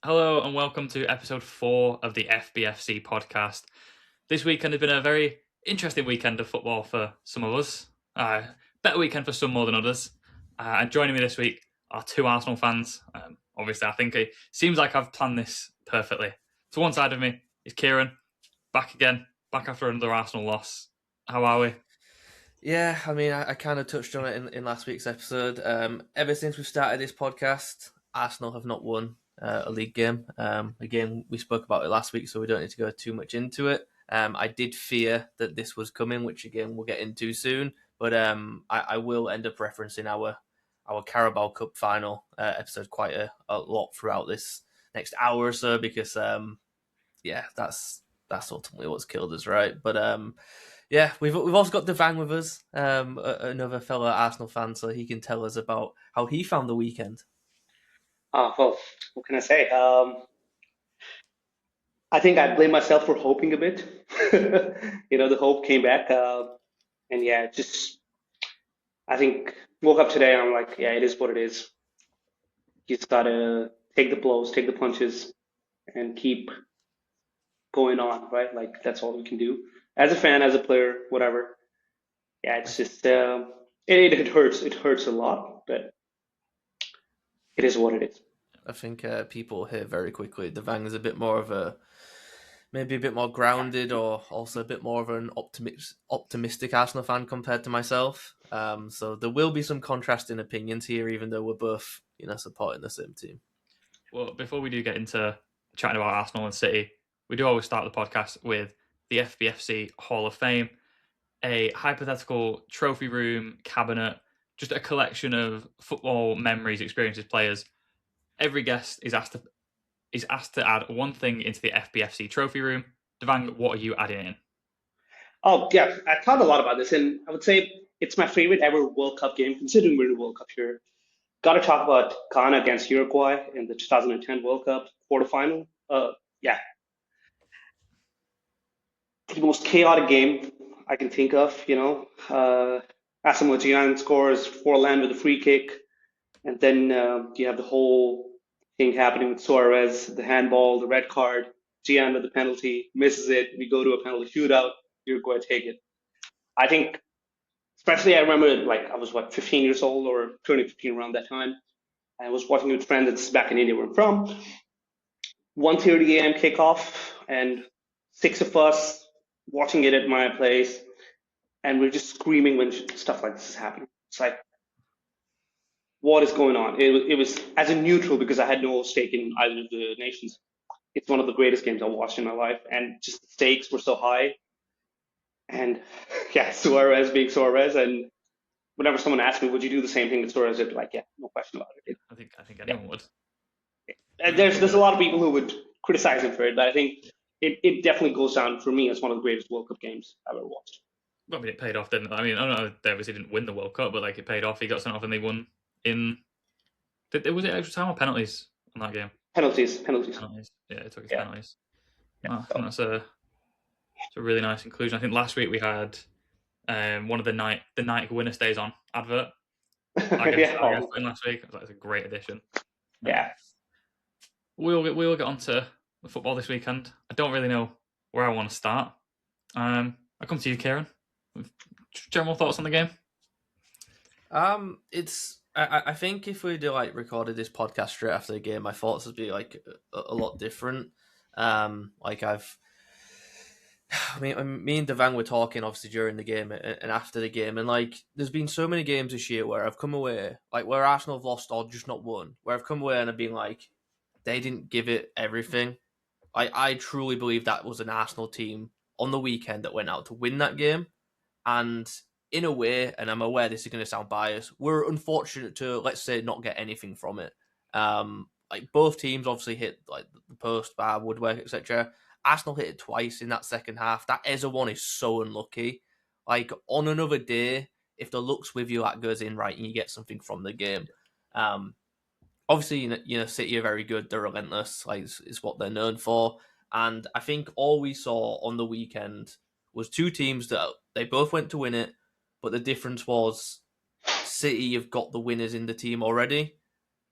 Hello and welcome to episode 4 of the FBFC podcast. This weekend has been a very interesting weekend of football for some of us. Better weekend for some more than others. And joining me this week are two Arsenal fans. Obviously, I think it seems like I've planned this perfectly. To one side of me is Kieran, back again, back after another Arsenal loss. How are we? Yeah, I mean, I kind of touched on it in last week's episode. Ever since we started this podcast, Arsenal have not won a league game. Again, we spoke about it last week, so we don't need to go too much into it. I did fear that this was coming, which again we'll get into soon. But I will end up referencing our Carabao Cup final episode quite a lot throughout this next hour or so because yeah, that's ultimately what's killed us, right? But yeah, we've also got Devang with us, another fellow Arsenal fan, so he can tell us about how he found the weekend. Well, what can I say? I think I blame myself for hoping a bit. The hope came back, and yeah, just I think woke up today and I'm like, yeah, it is what it is. You just gotta take the blows, take the punches, and keep going on, right? Like that's all we can do as a fan, as a player, whatever. Yeah, it's just it hurts. It hurts a lot, but it is what it is. I think people hear very quickly Devang is a bit more of maybe a bit more grounded, or also a bit more of an optimistic Arsenal fan compared to myself. So there will be some contrasting opinions here, even though we're both supporting the same team. Well, before we do get into chatting about Arsenal and City, we do always start the podcast with the FBFC Hall of Fame, a hypothetical trophy room cabinet, just a collection of football memories, experiences, players. Every guest is asked to add one thing into the FBFC trophy room. Devang, what are you adding in? Oh yeah, I thought a lot about this, and I would say it's my favorite ever World Cup game, considering we're in the World Cup here. Got to talk about Ghana against Uruguay in the 2010 World Cup quarterfinal. Yeah, the most chaotic game I can think of. Asamoah Gyan scores for land with a free kick, and then you have the whole thing happening with Suarez, the handball, the red card. Gian with the penalty misses it. We go to a penalty shootout. Uruguay take it. I think, especially I remember like I was 15 years old or turning 15 around that time. I was watching with friends. It's back in India where I'm from. 1:30 a.m. kickoff, and six of us watching it at my place, and we're just screaming when stuff like this is happening. It's like, what is going on? It was as a neutral because I had no stake in either of the nations. It's one of the greatest games I watched in my life, and just the stakes were so high. And yeah, Suarez being Suarez, and whenever someone asks me, would you do the same thing with Suarez? I'd be like, yeah, no question about it. I think anyone would. And there's a lot of people who would criticize him for it, but I think it definitely goes down for me as one of the greatest World Cup games I've ever watched. Well, I mean, it paid off, didn't it? I mean, I don't know. They obviously didn't win the World Cup, but like it paid off. He got sent off, and they won in. Was it extra time or penalties on that game? Penalties. Yeah, it took its Yeah. penalties. I think that's a really nice inclusion. I think last week we had one of the night winner stays on advert. I guess last week. It's a great addition. Yeah. We'll get on to the football this weekend. I don't really know where I want to start. I come to you, Kieran. General thoughts on the game? It's I think if we do recorded this podcast straight after the game, my thoughts would be a lot different. Me and Devang were talking obviously during the game and after the game, and there's been so many games this year where I've come away where Arsenal have lost or just not won, where I've come away and I've been like, they didn't give it everything. I truly believe that was an Arsenal team on the weekend that went out to win that game, and in a way, and I'm aware this is going to sound biased, we're unfortunate to, let's say, not get anything from it. Both teams obviously hit the post, bar, woodwork, etc. Arsenal hit it twice in that second half. That Eza one is so unlucky. On another day, if the luck's with you, that goes in right and you get something from the game. Obviously, City are very good. They're relentless. It's what they're known for. And I think all we saw on the weekend was two teams that they both went to win it, but the difference was City have got the winners in the team already,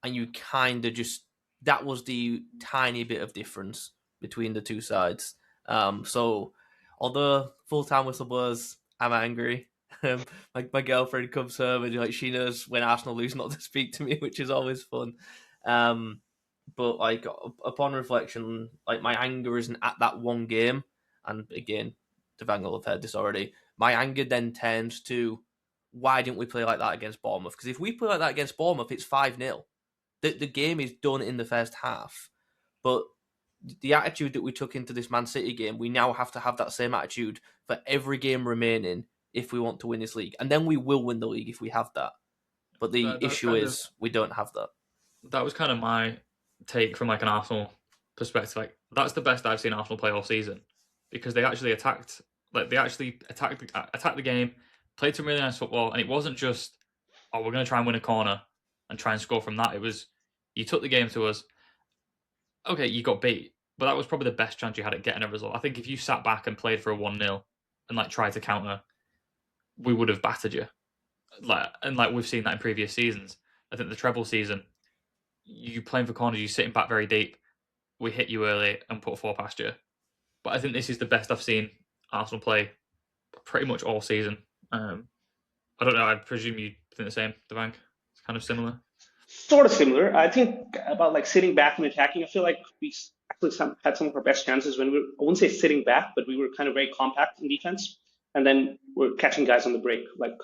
and you kind of just that was the tiny bit of difference between the two sides. So although full-time whistleblowers, I'm angry. My girlfriend comes home and like she knows when Arsenal lose not to speak to me, which is always fun. But like upon reflection, like my anger isn't at that one game, and again, Devang will have heard this already. My anger then turns to why didn't we play like that against Bournemouth? Because if we play like that against Bournemouth, it's 5-0. The game is done in the first half. But the attitude that we took into this Man City game, we now have to have that same attitude for every game remaining if we want to win this league. And then we will win the league if we have that. But the issue is we don't have that. That was kind of my take from like an Arsenal perspective. Like that's the best I've seen Arsenal play all season because they actually attacked the game, played some really nice football, and it wasn't just we're going to try and win a corner and try and score from that. It was you took the game to us. Okay, you got beat, but that was probably the best chance you had at getting a result. I think if you sat back and played for a 1-0 and like tried to counter, we would have battered you. Like we've seen that in previous seasons. I think the treble season, you playing for corners, you sitting back very deep. We hit you early and put 4 past you. But I think this is the best I've seen Arsenal play pretty much all season. I don't know. I presume you think the same, Devang? It's kind of similar. Sort of similar. I think about like sitting back and attacking. I feel like we actually had some of our best chances when I wouldn't say sitting back, but we were kind of very compact in defense. And then we're catching guys on the break. Like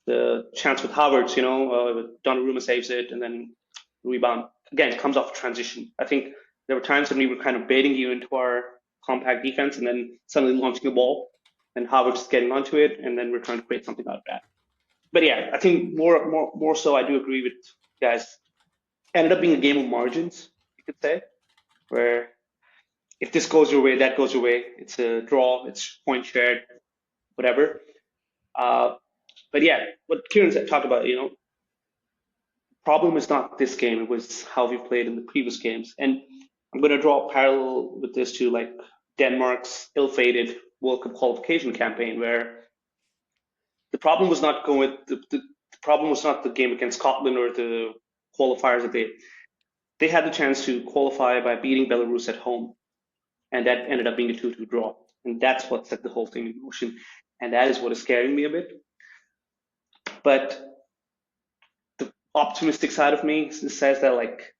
the chance with Havertz, Donnarumma saves it and then rebound. Again, it comes off transition. I think there were times when we were kind of baiting you into our compact defense and then suddenly launching the ball and Havertz is getting onto it and then we're trying to create something out of that. But yeah, I think more so I do agree with guys. Ended up being a game of margins, you could say, where if this goes your way, that goes your way. It's a draw, it's point shared, whatever. But yeah, what Kieran talked about, problem is not this game, it was how we played in the previous games. And I'm going to draw a parallel with this to like Denmark's ill-fated World Cup qualification campaign, where the problem was not the problem was not the game against Scotland or the qualifiers that they had the chance to qualify by beating Belarus at home, and that ended up being a 2-2 draw, and that's what set the whole thing in motion, and that is what is scaring me a bit. But the optimistic side of me says that like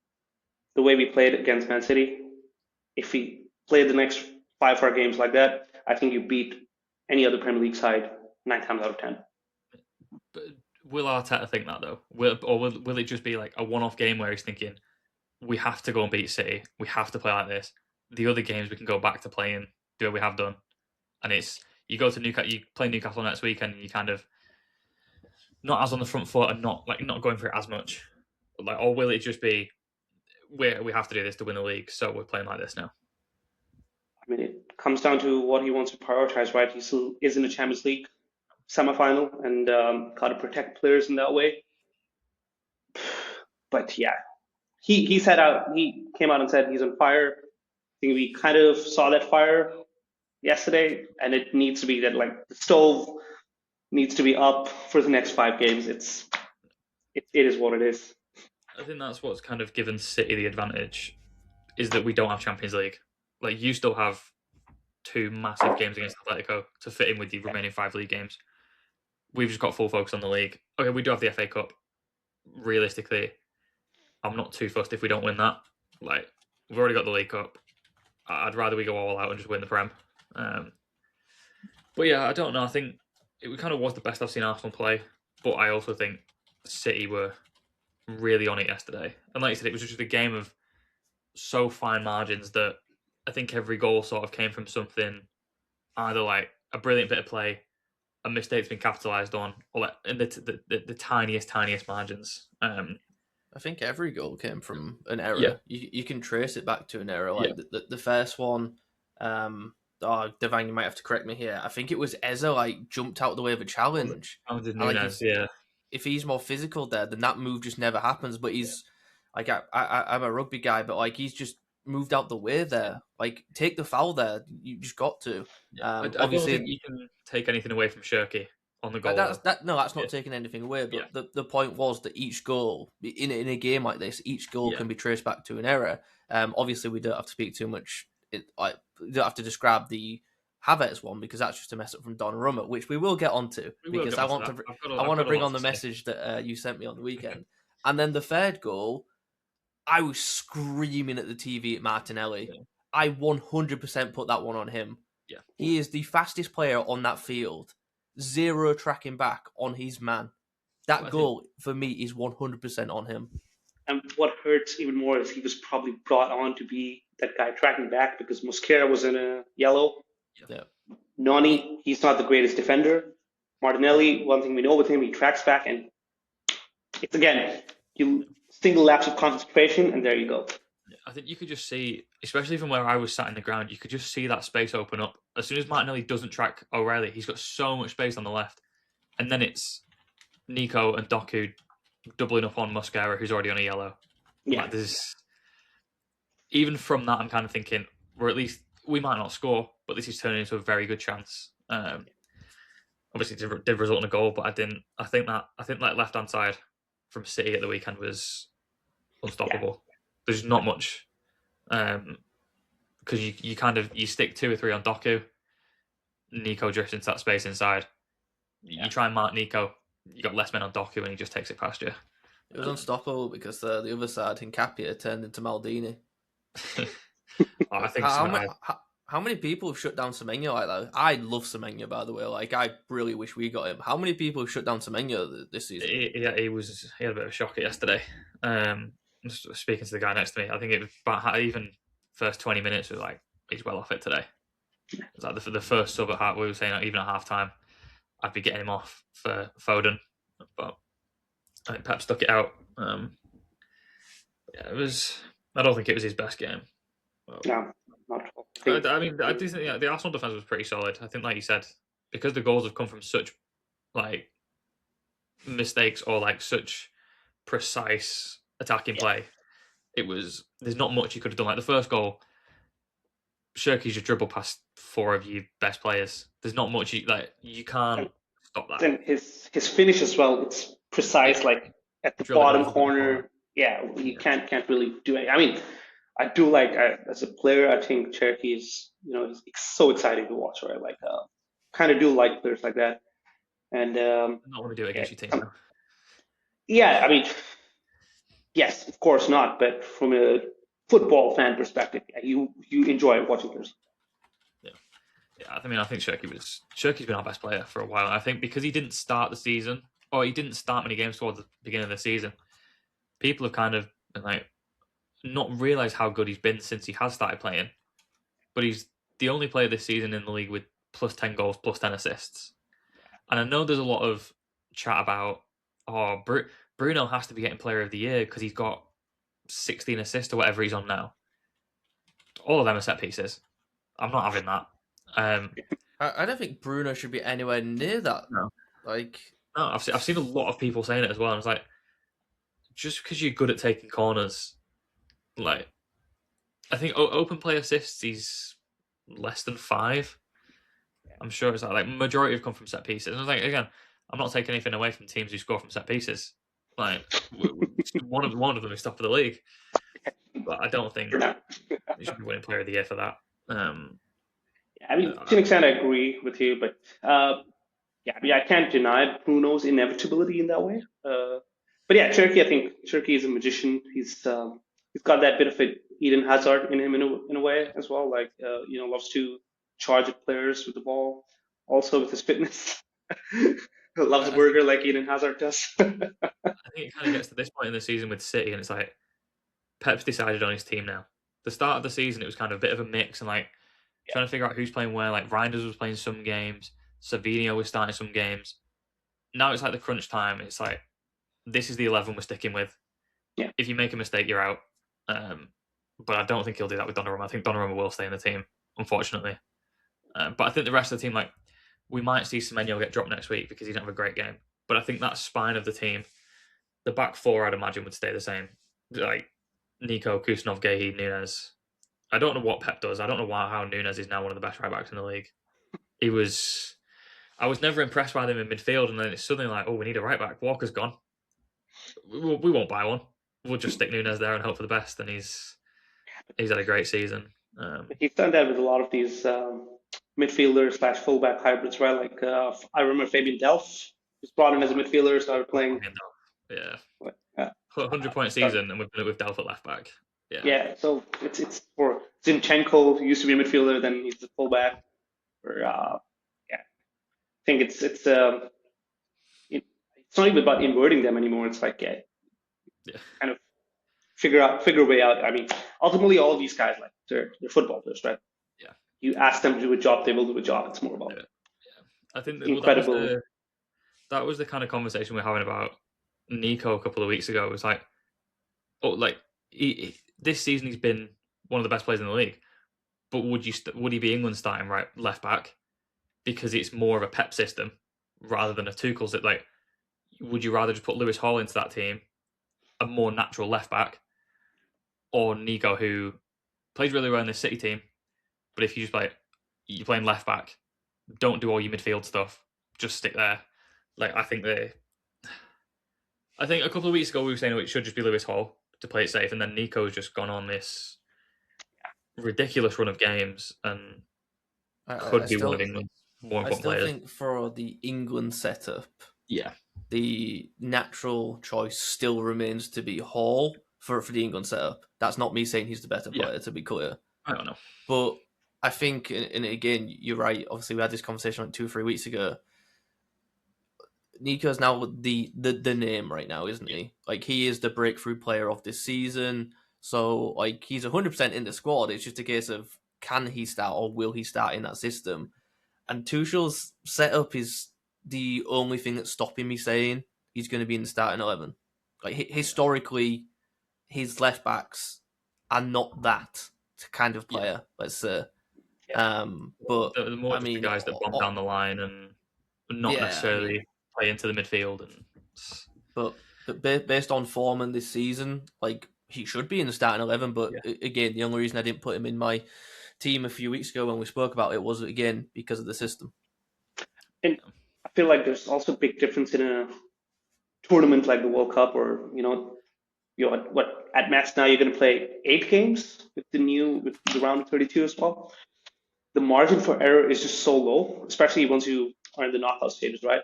the way we played against Man City, if we played the next 5 hard games like that, I think you beat any other Premier League side 9 times out of 10. But will Arteta think that though? Will it just be like a one-off game where he's thinking, we have to go and beat City, we have to play like this. The other games we can go back to playing the way we have done. And it's you go to Newcastle, you play Newcastle next week, and you kind of not as on the front foot and not going for it as much. Like, or will it just be we have to do this to win the league, so we're playing like this now? I mean, it comes down to what he wants to prioritize, right? He still is in the Champions League semi-final and got to protect players in that way. But yeah, he came out and said he's on fire. I think we kind of saw that fire yesterday, and it needs to be that like the stove needs to be up for the next 5 games. It is what it is. I think that's what's kind of given City the advantage, is that we don't have Champions League. Like, you still have 2 massive games against Atletico to fit in with the remaining 5 league games. We've just got full focus on the league. Okay, we do have the FA Cup. Realistically, I'm not too fussed if we don't win that. Like, we've already got the League Cup. I'd rather we go all out and just win the Prem. But yeah, I don't know. I think it kind of was the best I've seen Arsenal play. But I also think City were really on it yesterday. And like you said, it was just a game of so fine margins that I think every goal sort of came from something, either like a brilliant bit of play, a mistake's been capitalised on, or like in the tiniest margins. I think every goal came from an error. Yeah. You can trace it back to an error. Like the first one, Devang, you might have to correct me here. I think it was Eze like jumped out of the way of a challenge. If he's more physical there, then that move just never happens. But he's like, I'm a rugby guy, but like he's just moved out the way there. Like, take the foul there. You just got to. I don't think you can take anything away from Shirky on the goal. That's not taking anything away. But Yeah. the point was that each goal in a game like this, each goal can be traced back to an error. Obviously, we don't have to speak too much. We don't have to describe the Havertz one because that's just a mess up from Donnarumma, which we will get onto because I want to bring on the message that you sent me on the weekend. And then the third goal, I was screaming at the TV at Martinelli. Yeah. I 100% put that one on him. Yeah, he is the fastest player on that field. 0 tracking back on his man. That goal for me is 100% on him. And what hurts even more is he was probably brought on to be that guy tracking back because Mosquera was in a yellow. Yeah. Nani, he's not the greatest defender. Martinelli, one thing we know with him, he tracks back, and it's again, you single lapse of concentration, and there you go. I think you could just see, especially from where I was sat in the ground, you could just see that space open up. As soon as Martinelli doesn't track O'Reilly, he's got so much space on the left. And then it's Nico and Doku doubling up on Mosquera, who's already on a yellow. Yeah. Like, even from that, I'm kind of thinking, or at least we might not score, but this is turning into a very good chance. Obviously, it did result in a goal, but I think that left-hand side from City at the weekend was unstoppable. Yeah. There's not much, because you stick 2 or 3 on Doku. Nico drifts into that space inside. You try and mark Nico, you got less men on Doku, and he just takes it past you. It was unstoppable because the other side, Hincapie, turned into Maldini. I think how many people have shut down Semenyo like that? I love Semenyo, by the way. Like, I really wish we got him. How many people have shut down Semenyo this season? He had a bit of a shocker yesterday. Speaking to the guy next to me, I think it was about even first 20 minutes was like, he's well off it today. It's like the first sub at half, we were saying even at half time, I'd be getting him off for Foden, but I think Pep stuck it out. It was. I don't think it was his best game. No, not at all. I mean, I do think the Arsenal defense was pretty solid. I think, like you said, because the goals have come from such like mistakes or like such precise attacking play. There's not much you could have done. Like the first goal, Shirky's just dribbled past 4 of your best players. There's not much you can't stop that. And his finish as well, it's precise, like at the bottom corner. Yeah, you can't really do it. I mean, I do like as a player, I think Cherky is he's so exciting to watch, right? Like kind of do like players like that. And not want to do it against your team. Yeah, I mean, yes, of course not. But from a football fan perspective, you enjoy watching players. Yeah, I mean, I think Shirky's been our best player for a while. I think because he didn't start the season, or he didn't start many games towards the beginning of the season, people have kind of been like not realised how good he's been since he has started playing. But he's the only player this season in the league with plus 10 goals, plus 10 assists. And I know there's a lot of chat about, Bruno has to be getting player of the year because he's got 16 assists or whatever he's on now. All of them are set pieces. I'm not having that. I don't think Bruno should be anywhere near that. No. No, I've seen a lot of people saying it as well. And it's like, just because you're good at taking corners, like, I think open play assists, he's less than 5. I'm sure it's like majority have come from set pieces. And I was like, again, I'm not taking anything away from teams who score from set pieces. Like, one of them is top of the league. But I don't think he should be winning player of the year for that. I mean, to an extent, I agree with you, but I can't deny Bruno's inevitability in that way. But yeah, Cherky, I think Cherky is a magician. He's got that bit of Eden Hazard in him in a way as well. Like loves to charge at players with the ball. Also with his fitness, loves burger like Eden Hazard does. I think it kind of gets to this point in the season with City, and it's like Pep's decided on his team now. The start of the season, it was kind of a bit of a mix, and like trying to figure out who's playing where. Like Reinders was playing some games, Savinho was starting some games. Now it's like the crunch time. It's like this is the 11 we're sticking with. Yeah. If you make a mistake, you're out. But I don't think he'll do that with Donnarumma. I think Donnarumma will stay in the team, unfortunately. But I think the rest of the team, like, we might see Semenyo get dropped next week because he didn't have a great game. But I think that spine of the team, the back 4, I'd imagine, would stay the same. Like Nico, Kusanov, Guehi, Nunes. I don't know what Pep does. I don't know how Nunes is now one of the best right backs in the league. He was I was never impressed by them in midfield, and then it's suddenly like, oh, we need a right back. Walker's gone. We won't buy one. We'll just stick Nunes there and hope for the best. And he's had a great season. He's done that with a lot of these midfielder slash fullback hybrids, right? Like I remember Fabian Delph was brought in as a midfielder, started playing. Yeah, Uh, 100-point season, and we've done it with Delph at left back. Yeah, so it's for Zinchenko, who used to be a midfielder, then he's the fullback. Or yeah, I think it's not even about inverting them anymore. It's like kind of figure a way out. I mean, ultimately, all of these guys like they're football players, right? Yeah. You ask them to do a job, they will do a job. It's more about I think incredible. that was the kind of conversation we were having about Nico a couple of weeks ago. It was like, this season he's been one of the best players in the league, but would he be England's starting left back because it's more of a Pep system rather than a Tuchel's? Like, would you rather just put Lewis Hall into that team, a more natural left back, or Nico, who plays really well in the City team, but if you just you're playing left back, don't do all your midfield stuff, just stick there. Like, I think a couple of weeks ago we were saying it should just be Lewis Hall to play it safe, and then Nico's just gone on this ridiculous run of games and could be one of England's more important players. I still think for the England setup, the natural choice still remains to be Hall for the England setup. That's not me saying he's the better player, to be clear. I don't know. But I think, and again, you're right. Obviously, we had this conversation like 2 or 3 weeks ago. Nico's now the name right now, isn't he? Like, he is the breakthrough player of this season. So, like, he's 100% in the squad. It's just a case of, can he start or will he start in that system? And Tuchel's setup is the only thing that's stopping me saying he's going to be in the starting 11. Like, historically, his left backs are not that kind of player, let's say. But the more the guys that bomb down the line and not necessarily play into the midfield. But based on Foreman this season, like, he should be in the starting 11. But again, the only reason I didn't put him in my team a few weeks ago when we spoke about it was, again, because of the system. And I feel like there's also a big difference in a tournament like the World Cup, or at max now you're going to play 8 games with the round of 32 as well. The margin for error is just so low, especially once you are in the knockout stages, right?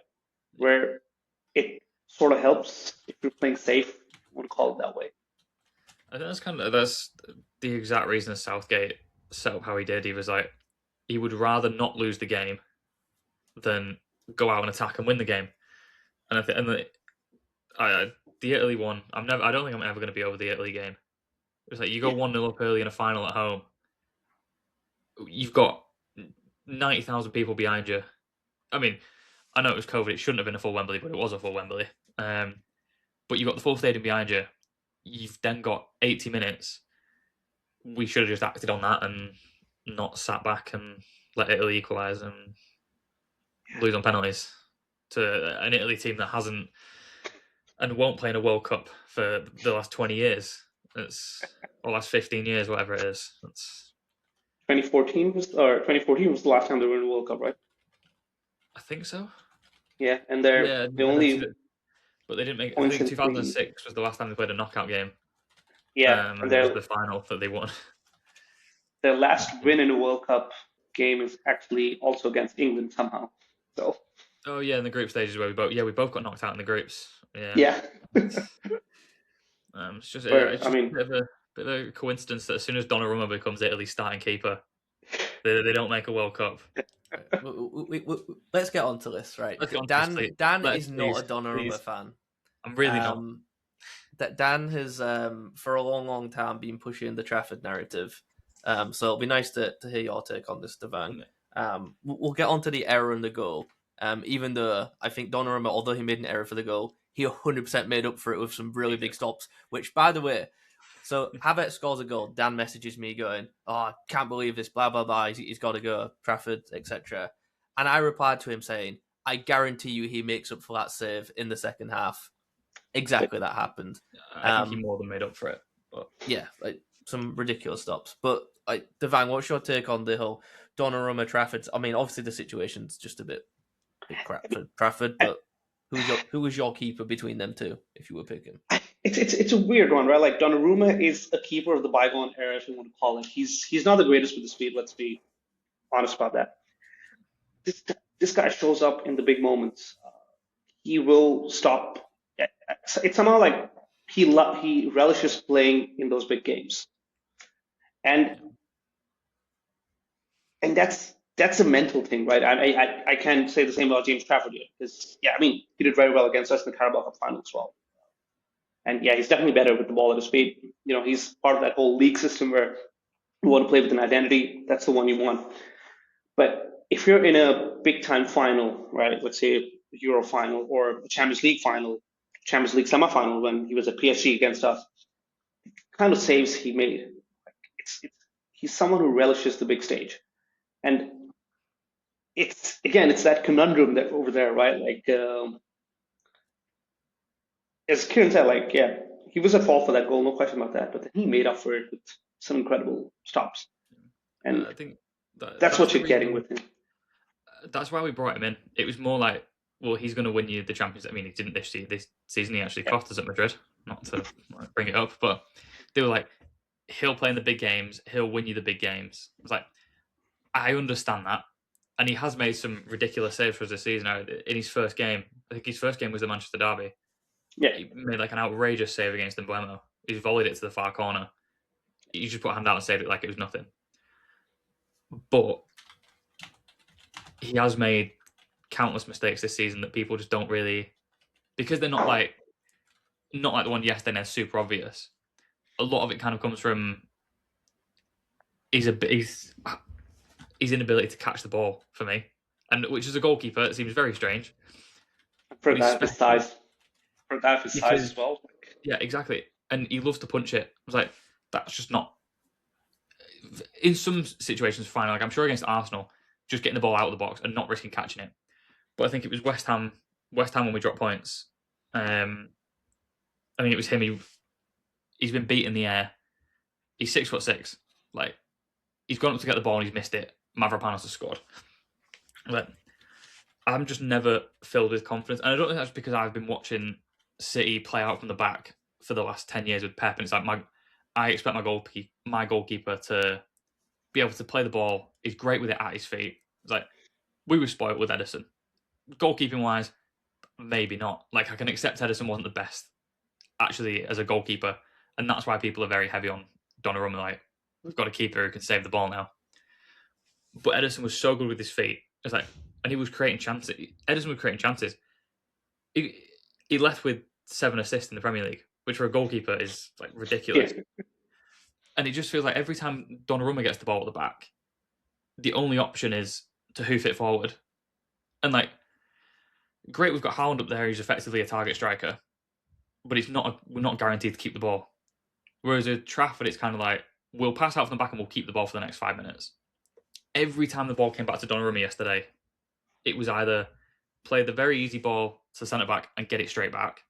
Where it sort of helps if you're playing safe. I want to call it that way. I think that's the exact reason Southgate set up how he did. He was like, he would rather not lose the game than go out and attack and win the game. And the Italy one, I don't think I'm ever going to be over the Italy game. It's like, you go 1-0 up early in a final at home. You've got 90,000 people behind you. I mean, I know it was COVID. It shouldn't have been a full Wembley, but it was a full Wembley. But you've got the full stadium behind you. You've then got 80 minutes. We should have just acted on that and not sat back and let Italy equalise and lose on penalties to an Italy team that hasn't and won't play in a World Cup for the last 20 years. Or last 15 years, whatever it is. 2014 was the last time they were in the World Cup, right? I think so. Yeah, and they only. But they didn't make. I think 2006 was the last time they played a knockout game. Yeah, and it was the final that they won. Their last win in a World Cup game is actually also against England somehow. So. Oh yeah, in the group stages where we both got knocked out in the groups. Yeah. It's just a bit of a coincidence that as soon as Donnarumma becomes Italy's starting keeper, they don't make a World Cup. Let's get on to this, right? Dan is not a Donnarumma fan. I'm really not. That Dan has for a long time been pushing the Trafford narrative. So it'll be nice to hear your take on this, Devan. We'll get on to the error and the goal. Even though I think Donnarumma, although he made an error for the goal, he 100% made up for it with some really big stops. Which, by the way, so Havertz scores a goal. Dan messages me going, "Oh, I can't believe this, blah, blah, blah. He's got to go, Trafford, etc." And I replied to him saying, "I guarantee you he makes up for that save in the second half." Exactly that happened. I think he more than made up for it. But yeah, like some ridiculous stops. But Devan, what's your take on the whole Donnarumma Trafford? I mean, obviously the situation's just a bit pick Trafford, but who was your keeper between them two if you were picking? It's a weird one, right? Like Donnarumma is a keeper of the bygone era, if you want to call it. He's not the greatest with the speed. Let's be honest about that. This guy shows up in the big moments. He will stop. It's somehow like he relishes playing in those big games, and that's a mental thing, right? I can't say the same about James Trafford yet because yeah, I mean he did very well against us in the Carabao Cup final as well. And yeah, he's definitely better with the ball at his feet. You know, he's part of that whole league system where you want to play with an identity. That's the one you want. But if you're in a big time final, right? Let's say a Euro final or a Champions League final, Champions League semi-final when he was at PSG against us, kind of saves he made. He's someone who relishes the big stage, and it's that conundrum that over there, right? Like as Kieran said, like yeah, he was at fault for that goal, no question about that. But then he made up for it with some incredible stops, and I think that's what you're getting with him. That's why we brought him in. It was more like, well, he's going to win you the Champions. I mean, he didn't this season. He actually cost us at Madrid. Not to bring it up, but they were like, he'll play in the big games. He'll win you the big games. It's like, I understand that, and he has made some ridiculous saves for us this season. In his first game, I think his first game was the Manchester derby. Yeah, he made like an outrageous save against Mbeumo. He's volleyed it to the far corner. He just put a hand out and saved it like it was nothing. But he has made countless mistakes this season that people just don't really, because they're not like the one yesterday. They're super obvious. A lot of it kind of comes from his inability to catch the ball for me, and which as a goalkeeper it seems very strange. For that his size, as well. Yeah, exactly. And he loves to punch it. I was like, that's just not. In some situations, fine. Like I'm sure against Arsenal, just getting the ball out of the box and not risking catching it. But I think it was West Ham when we dropped points. I think it was him. He's been beat in the air. He's 6'6". Like he's gone up to get the ball and he's missed it. Mavropanos has scored. But I'm just never filled with confidence, and I don't think that's because I've been watching City play out from the back for the last 10 years with Pep, and it's like I expect my goalkeeper to be able to play the ball. He's great with it at his feet. It's like we were spoiled with Ederson. Goalkeeping wise, maybe not. Like I can accept Ederson wasn't the best actually as a goalkeeper, and that's why people are very heavy on Donnarumma. Like we've got a keeper who can save the ball now. But Ederson was so good with his feet. It's like, and he was creating chances. Ederson was creating chances. He left with 7 assists in the Premier League, which for a goalkeeper is like ridiculous. Yeah. And it just feels like every time Donnarumma gets the ball at the back, the only option is to hoof it forward. And like, great, we've got Haaland up there. He's effectively a target striker, but we're not guaranteed to keep the ball. Whereas at Trafford, it's kind of like we'll pass out from the back and we'll keep the ball for the next 5 minutes. Every time the ball came back to Donnarumma yesterday, it was either play the very easy ball to centre back and get it straight back,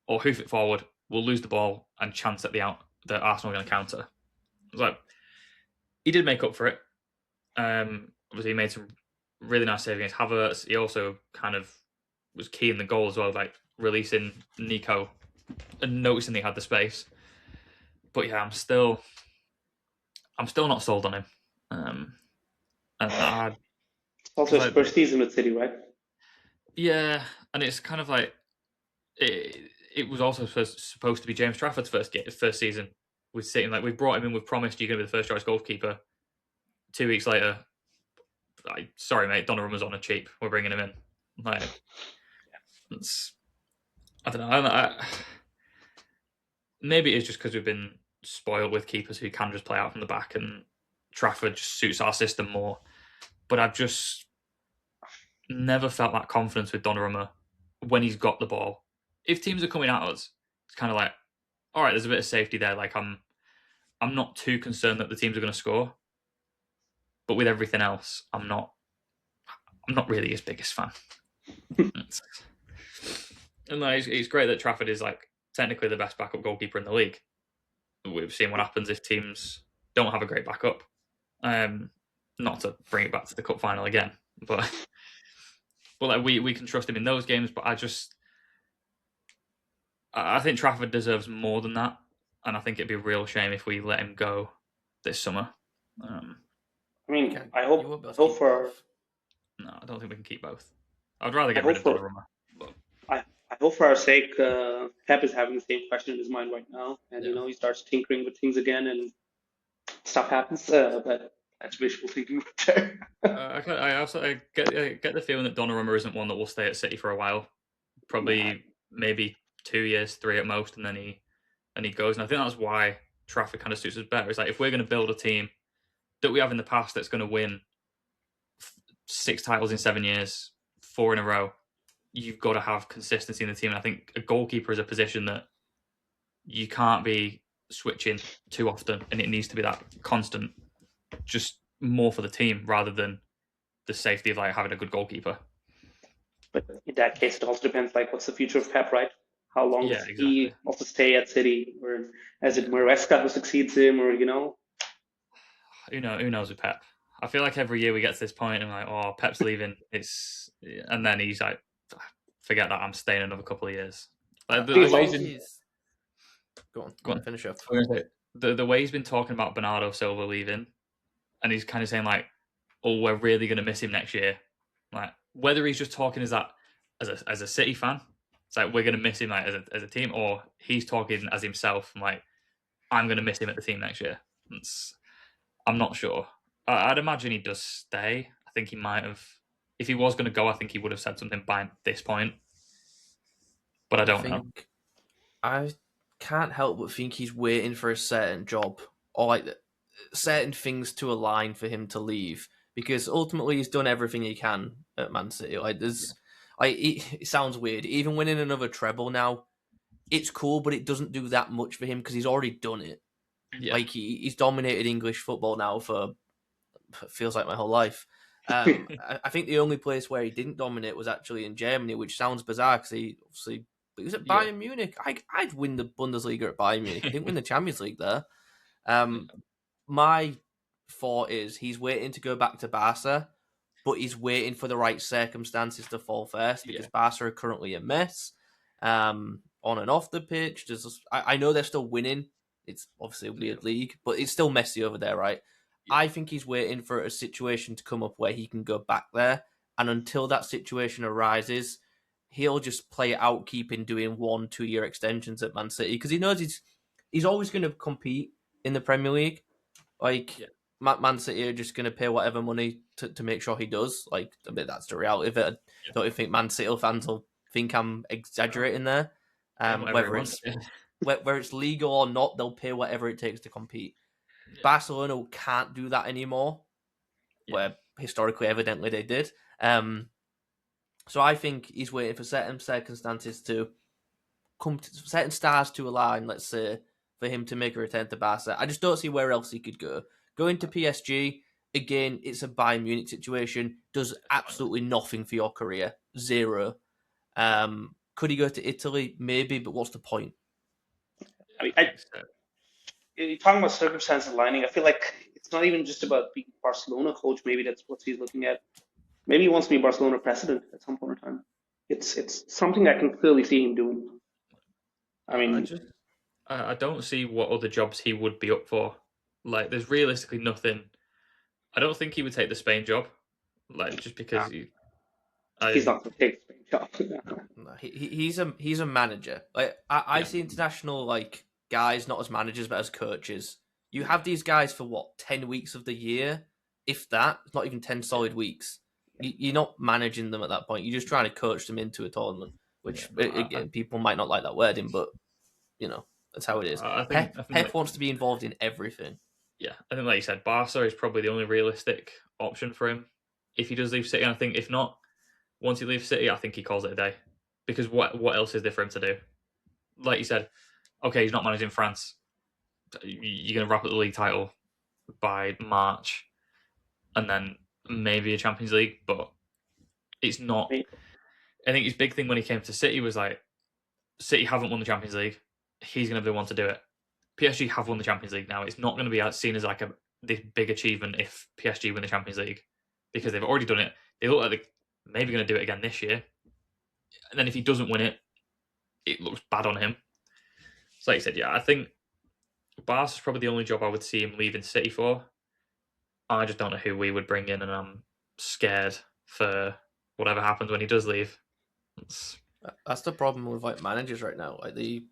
or hoof it forward. We'll lose the ball and chance at that Arsenal are going to counter. It was like he did make up for it. Obviously, he made some really nice saves against Havertz. He also kind of was key in the goal as well, like releasing Nico and noticing he had the space. But yeah, I'm still not sold on him. And it's also his first season with City, right? Yeah, and it's kind of like it was also supposed to be James Trafford's first season with City. Like we brought him in, we've promised you're going to be the first choice goalkeeper. 2 weeks later, sorry mate, Donnarumma's on a cheap. We're bringing him in. Like, I don't know. Maybe it's just because we've been spoiled with keepers who can just play out from the back, and Trafford just suits our system more. But I've just never felt that confidence with Donnarumma when he's got the ball. If teams are coming at us, it's kind of like, all right, there's a bit of safety there. Like I'm not too concerned that the teams are going to score. But with everything else, I'm not really his biggest fan. And like, it's great that Trafford is like technically the best backup goalkeeper in the league. We've seen what happens if teams don't have a great backup. Not to bring it back to the cup final again, but but like we can trust him in those games. But I think Trafford deserves more than that, and I think it'd be a real shame if we let him go this summer. I mean, Okay, I you hope won't be able I to hope keep for both. No, I don't think we can keep both. I'd rather I get hope rid of for Donnarumma. But I hope for our sake, Pep is having the same question in his mind right now, and yeah, he starts tinkering with things again, and stuff happens. But that's wishful thinking right there. I get the feeling that Donnarumma isn't one that will stay at City for a while. Nah, Probably maybe 2 years, 3 at most, and then he goes. And I think that's why Trafford kind of suits us better. It's like if we're going to build a team that we have in the past that's going to win 6 titles in 7 years, 4 in a row, you've got to have consistency in the team. And I think a goalkeeper is a position that you can't be switching too often, and it needs to be that constant, just more for the team rather than the safety of like having a good goalkeeper. but in that case, it also depends. Like, what's the future of Pep, right? How long Yeah, does exactly. he also stay at City, or is it Yeah. Maresca who succeeds him, or Who knows with Pep? I feel like every year we get to this point and like, oh, Pep's leaving. And then he's like, forget that. I'm staying another couple of years. Like I the, think the it's way he's also been, Is go on, go on. finish up. I was gonna say, the way he's been talking about Bernardo Silva leaving, and he's kind of saying like, oh, we're really gonna miss him next year. Like whether he's just talking as that as a City fan, it's like we're gonna miss him like as a team, or he's talking as himself. And like I'm gonna miss him at the team next year. I'm not sure. I'd imagine he does stay. I think he might have. If he was going to go, I think he would have said something by this point. But I I don't know. think I can't help but think he's waiting for a certain job or like certain things to align for him to leave because ultimately he's done everything he can at Man City. Like it sounds weird. Even winning another treble now, it's cool, but it doesn't do that much for him because he's already done it. Yeah, Like he's dominated English football now for feels like my whole life. I think the only place where he didn't dominate was actually in Germany, which sounds bizarre because he was at yeah, Bayern Munich. I'd win the Bundesliga at Bayern Munich. He didn't win the Champions League there. My thought is he's waiting to go back to Barca, but he's waiting for the right circumstances to fall first because yeah, Barca are currently a mess on and off the pitch. I know they're still winning. It's obviously a weird league, but it's still messy over there, right? yeah, I think he's waiting for a situation to come up where he can go back there. And until that situation arises, he'll just play it out, keeping doing 1-2 year extensions at Man City because he knows he's always going to compete in the Premier League. Like yeah, Man City are just going to pay whatever money to make sure he does. Like I mean, that's the reality of it. I don't think Man City fans will think I'm exaggerating there. Whatever he wants. Whether it's legal or not, they'll pay whatever it takes to compete. Barcelona can't do that anymore, Yeah, where historically, evidently, they did. So I think he's waiting for certain circumstances to come, certain stars to align. Let's say for him to make a return to Barca. I just don't see where else he could go. Going to PSG again, it's a Bayern Munich situation. Does absolutely nothing for your career. Zero. Could he go to Italy? Maybe, but what's the point? I mean, I think so. you're talking about circumstances aligning. I feel like it's not even just about being Barcelona coach. Maybe that's what he's looking at. Maybe he wants to be Barcelona president at some point in time. It's something I can clearly see him doing. I I mean, just I don't see what other jobs he would be up for. Like, there's realistically nothing. I don't think he would take the Spain job. Like, just because he's I not going to take the job. No, he's a manager. Like I yeah, see international like guys not as managers but as coaches. You have these guys for what 10 weeks of the year, if that. It's not even 10 solid weeks. You're not managing them at that point. You're just trying to coach them into a tournament. yeah. Which No, again, people might not like that wording, but that's how it is. I think Pep wants to be involved in everything. yeah, I think like you said, Barca is probably the only realistic option for him if he does leave City. And I think if not, once he leaves City, I think he calls it a day because what else is there for him to do? Like you said, okay, he's not managing France. You're going to wrap up the league title by March, and then maybe a Champions League, but it's not. I think his big thing when he came to City was like, City haven't won the Champions League. He's going to be the one to do it. PSG have won the Champions League now. It's not going to be seen as like this big achievement if PSG win the Champions League because they've already done it. They look like maybe going to do it again this year. And then if he doesn't win it, it looks bad on him. So like you said, yeah, I think Barca's probably the only job I would see him leaving City for. I just don't know who we would bring in, and I'm scared for whatever happens when he does leave. That's the problem with like managers right now. Like the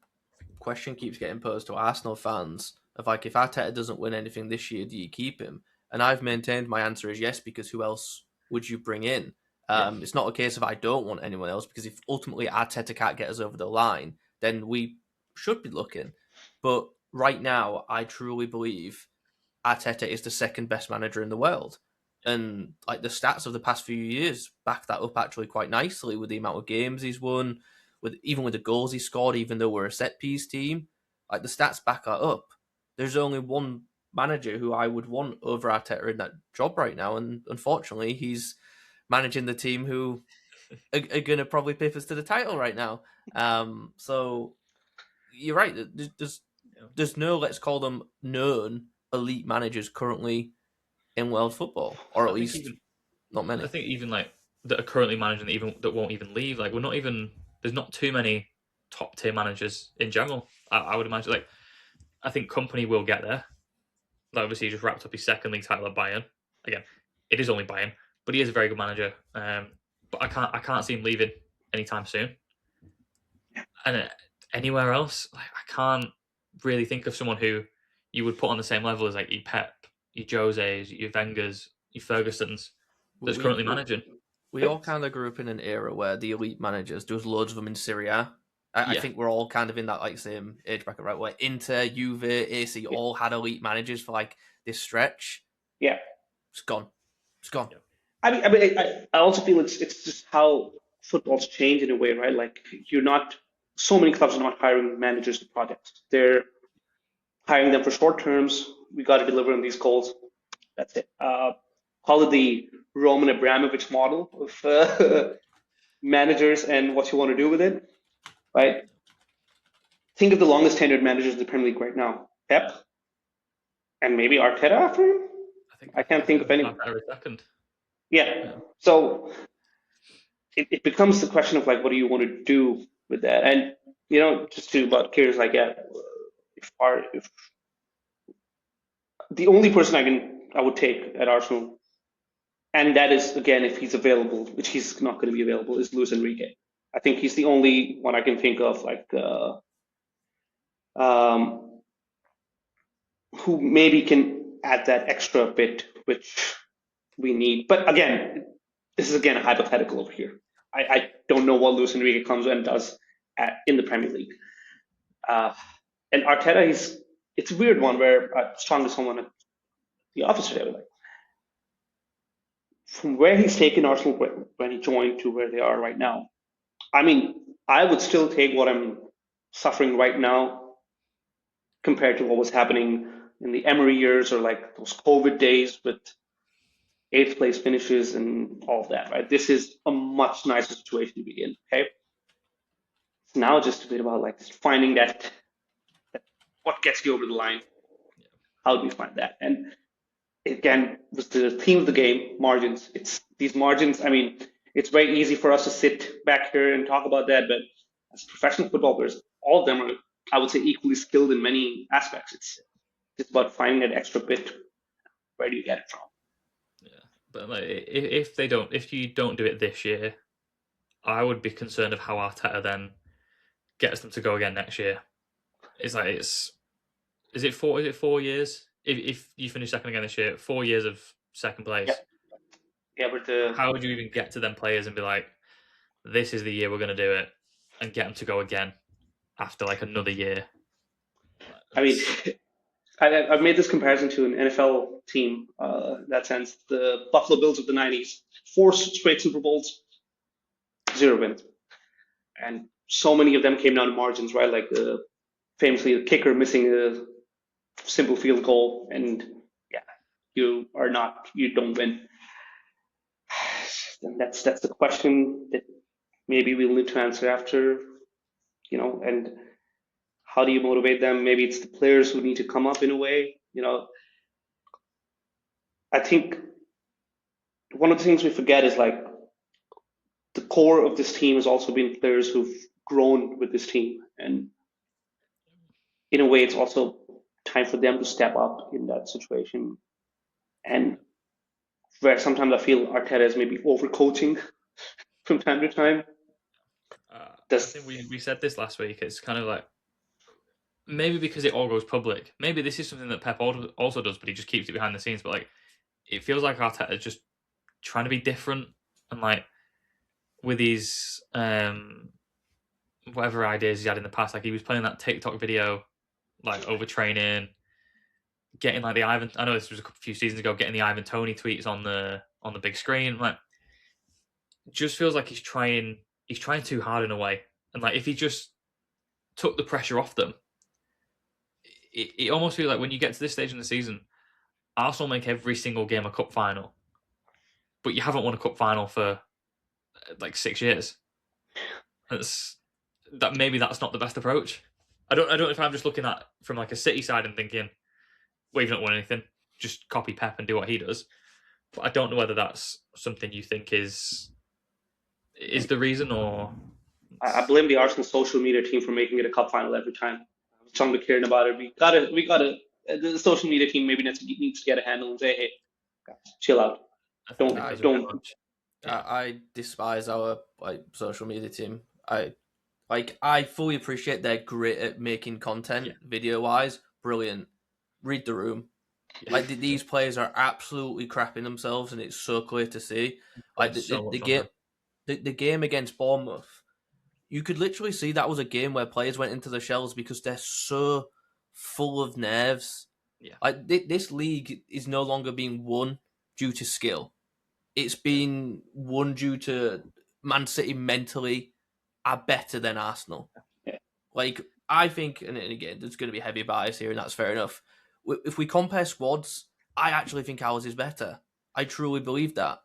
question keeps getting posed to Arsenal fans of like, if Arteta doesn't win anything this year, do you keep him? And I've maintained my answer is yes, because who else would you bring in? It's not a case of I don't want anyone else, because if ultimately Arteta can't get us over the line, then we should be looking. But right now, I truly believe Arteta is the second best manager in the world. And like the stats of the past few years back that up actually quite nicely, with the amount of games he's won, with the goals he scored, even though we're a set piece team. Like the stats back that up. There's only one manager who I would want over Arteta in that job right now, and unfortunately he's managing the team who are going to probably pip us to the title right now. So you're right. There's no, let's call them known elite managers currently in world football, or at least not many. I think even like that are currently managing that won't even leave. Like there's not too many top tier managers in general. I would imagine. Like I think Company will get there. Like, obviously, he just wrapped up his second league title at Bayern. Again, it is only Bayern, but he is a very good manager. But I can't see him leaving anytime soon. And anywhere else, like I can't really think of someone who you would put on the same level as like your Pep, your Jose's, your Wenger's, your Ferguson's that's currently managing. We all kind of grew up in an era where the elite managers, there was loads of them in Serie A. I think we're all kind of in that like same age bracket, right? Where Inter, Juve, AC all had elite managers for like this stretch. Yeah, it's gone. It's gone. Yeah. I also feel it's just how football's changed in a way, right? Like so many clubs are not hiring managers to projects. They're hiring them for short terms. We got to deliver on these goals. That's it. Call it the Roman Abramovich model of managers and what you want to do with it, right? Think of the longest tenured managers in the Premier League right now. Pep, and maybe Arteta after him. I can't think of any. Second. Yeah. So it becomes the question of like, what do you want to do with that? And just to about cares like, if the only person I would take at Arsenal, and that is again if he's available, which he's not going to be available, is Luis Enrique. I think he's the only one I can think of like who maybe can add that extra bit which we need. But again, this is again a hypothetical over here. I don't know what Luis Enrique comes and does in the Premier League. And Arteta, it's a weird one where I was talking to someone at the office today, like, from where he's taken Arsenal when he joined to where they are right now. I mean, I would still take what I'm suffering right now compared to what was happening in the Emery years or like those COVID days with 8th place finishes and all of that, right? This is a much nicer situation to be in, okay? It's now just a bit about like finding that what gets you over the line. How do we find that? And again, was the theme of the game, margins. It's these margins. I mean, it's very easy for us to sit back here and talk about that, but as professional football players, all of them are, I would say, equally skilled in many aspects. It's just about finding that extra bit. Where do you get it from? Yeah, but like, if you don't do it this year, I would be concerned of how Arteta then gets them to go again next year. Is it 4 years? If you finish second again this year, 4 years of second place. Yeah, but how would you even get to them players and be like, this is the year we're going to do it, and get them to go again after like another year? I mean, I've made this comparison to an NFL team. In that sense, the Buffalo Bills of the '90s, 4 straight Super Bowls, 0 wins, and so many of them came down to margins, right? Like famously, the kicker missing a simple field goal, and you don't win. And that's the question that maybe we'll need to answer after, and how do you motivate them? Maybe it's the players who need to come up in a way, I think one of the things we forget is like core of this team has also been players who've grown with this team, and in a way, it's also time for them to step up in that situation. And where sometimes I feel Arteta is maybe overcoaching from time to time. I think we said this last week. It's kind of like, maybe because it all goes public. Maybe this is something that Pep also does, but he just keeps it behind the scenes. But like, it feels like Arteta is just trying to be different, and like with his whatever ideas he had in the past. Like he was playing that TikTok video, like overtraining, getting like the Ivan. I know this was a few seasons ago, getting the Ivan Toney tweets on the big screen. Like, just feels like he's trying too hard in a way. And like, if he just took the pressure off them, it almost feels like when you get to this stage in the season, Arsenal make every single game a cup final, but you haven't won a cup final for like 6 years. Maybe that's not the best approach. I don't know if I'm just looking at from like a City side and thinking, we've not won anything, just copy Pep and do what he does. But I don't know whether that's something you think is the reason, or I blame the Arsenal social media team for making it a cup final every time. I was talking to Kieran about it. We gotta. The social media team maybe needs to get a handle and say, hey, guys, chill out. Don't. I despise our social media team. I fully appreciate they're great at making content, video wise, brilliant. Read the room. Yeah. Like these players are absolutely crapping themselves, and it's so clear to see. Like the game against Bournemouth, you could literally see that was a game where players went into the shells because they're so full of nerves. Yeah. Like this league is no longer being won due to skill. It's been won due to Man City mentally are better than Arsenal. Yeah. Like, I think, and again, there's going to be heavy bias here, and that's fair enough. If we compare squads, I actually think ours is better. I truly believe that.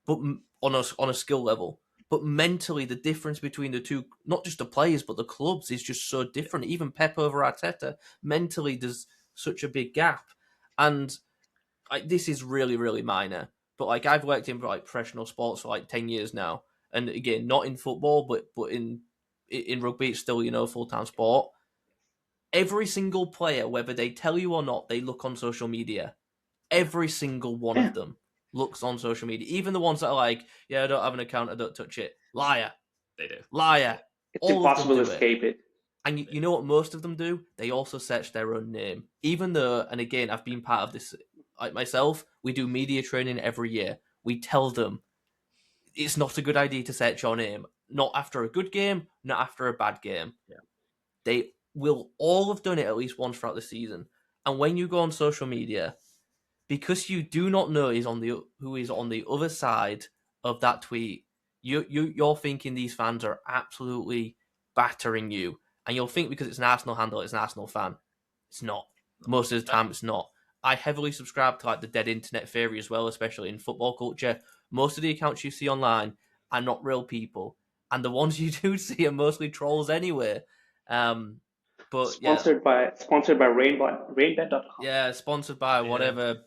But on a skill level. But mentally, the difference between the two, not just the players, but the clubs, is just so different. Even Pep over Arteta, mentally, there's such a big gap. And like, this is really, really minor. But like, I've worked in like professional sports for like 10 years now. And again, not in football, but in rugby, it's still, full-time sport. Every single player, whether they tell you or not, they look on social media. Every single one of them looks on social media. Even the ones that are like, yeah, I don't have an account, I don't touch it. Liar. They do. Liar. It's impossible to escape it. And you know what most of them do? They also search their own name. Even though, and again, I've been part of this, like myself, we do media training every year. We tell them it's not a good idea to search your name. Not after a good game, not after a bad game. Yeah. They will all have done it at least once throughout the season. And when you go on social media, because you do not know who is on the other side of that tweet, you're thinking these fans are absolutely battering you. And you'll think because it's an Arsenal handle, it's an Arsenal fan. It's not. Most of the time, it's not. I heavily subscribe to like the dead internet theory as well, especially in football culture. Most of the accounts you see online are not real people, and the ones you do see are mostly trolls anyway. But sponsored by rainbet.com. Yeah, sponsored by whatever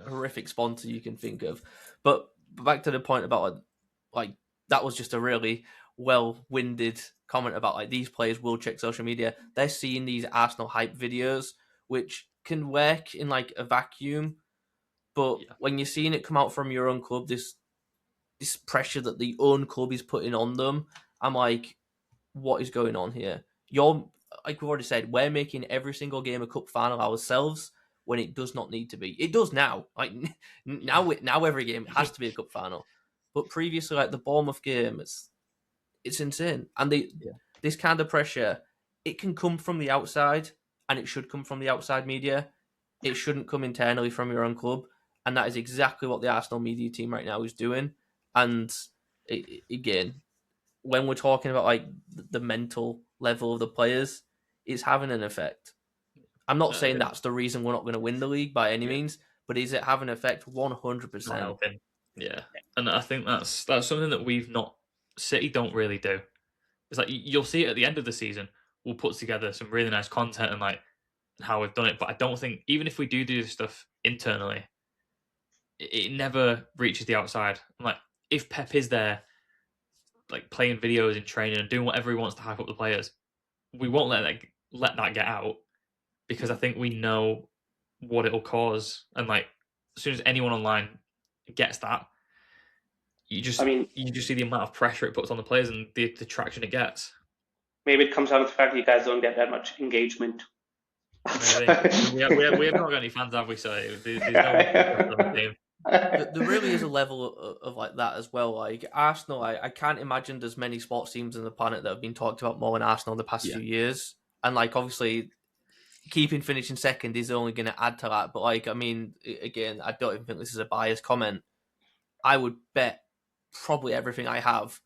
horrific sponsor you can think of. But back to the point about like that was just a really well-winded comment about like these players will check social media. They're seeing these Arsenal hype videos, which can work in like a vacuum, but when you're seeing it come out from your own club, this pressure that the own club is putting on them, I'm like, what is going on here? You're like we've already said, we're making every single game a cup final ourselves when it does not need to be. It does now. Like now every game has to be a cup final. But previously, like the Bournemouth game, it's insane. And this kind of pressure, it can come from the outside, and it should come from the outside media. It shouldn't come internally from your own club. And that is exactly what the Arsenal media team right now is doing. And again, when we're talking about like the mental level of the players, it's having an effect. I'm not saying that's the reason we're not going to win the league by any means, but is it having an effect? 100%. Yeah, and I think that's something that City don't really do. It's like you'll see it at the end of the season. We'll put together some really nice content and like how we've done it, but I don't think even if we do this stuff internally, it never reaches the outside. Like if Pep is there like playing videos in training and doing whatever he wants to hype up the players. We won't let that get out because I think we know what it'll cause, and like as soon as anyone online gets that, you just see the amount of pressure it puts on the players and the traction it gets. Maybe it comes down to the fact that you guys don't get that much engagement. Maybe. we have not got any fans, have we? So there's no on the team. There really is a level of like that as well. Like Arsenal, I can't imagine there's many sports teams on the planet that have been talked about more than Arsenal in the past few years. And like obviously, finishing second is only going to add to that. But like, I mean, again, I don't even think this is a biased comment. I would bet probably everything I have.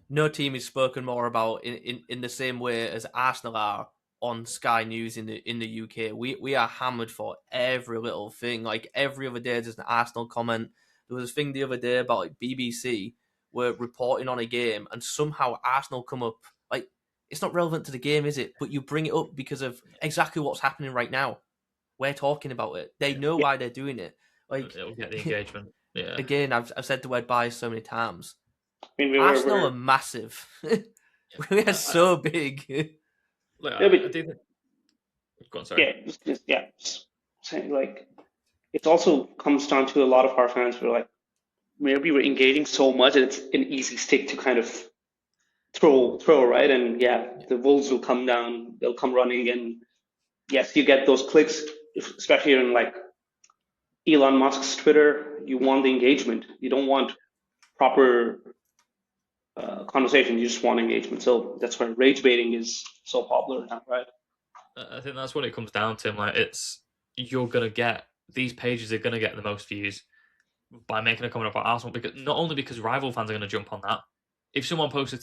No team is spoken more about in the same way as Arsenal are on Sky News in the UK. We are hammered for every little thing. Like every other day, there's an Arsenal comment. There was a thing the other day about like BBC were reporting on a game, and somehow Arsenal come up. Like it's not relevant to the game, is it? But you bring it up because of exactly what's happening right now. We're talking about it. They know why they're doing it. Like it'll get the engagement. Yeah. Again, I've said the word bias so many times. I mean, Arsenal are massive. We are so big. Like, I do think... Go on, sorry. Just saying, like, it also comes down to a lot of our fans who are like, maybe we're engaging so much that it's an easy stick to kind of throw, right? And the Wolves will come down, they'll come running, and yes, you get those clicks, especially in like Elon Musk's Twitter. You want the engagement. You don't want proper conversation. You just want engagement. So that's why rage baiting is so popular now, right? I think that's what it comes down to. Like, you're gonna get these pages are gonna get the most views by making a comment about Arsenal, because not only because rival fans are gonna jump on that. If someone posts a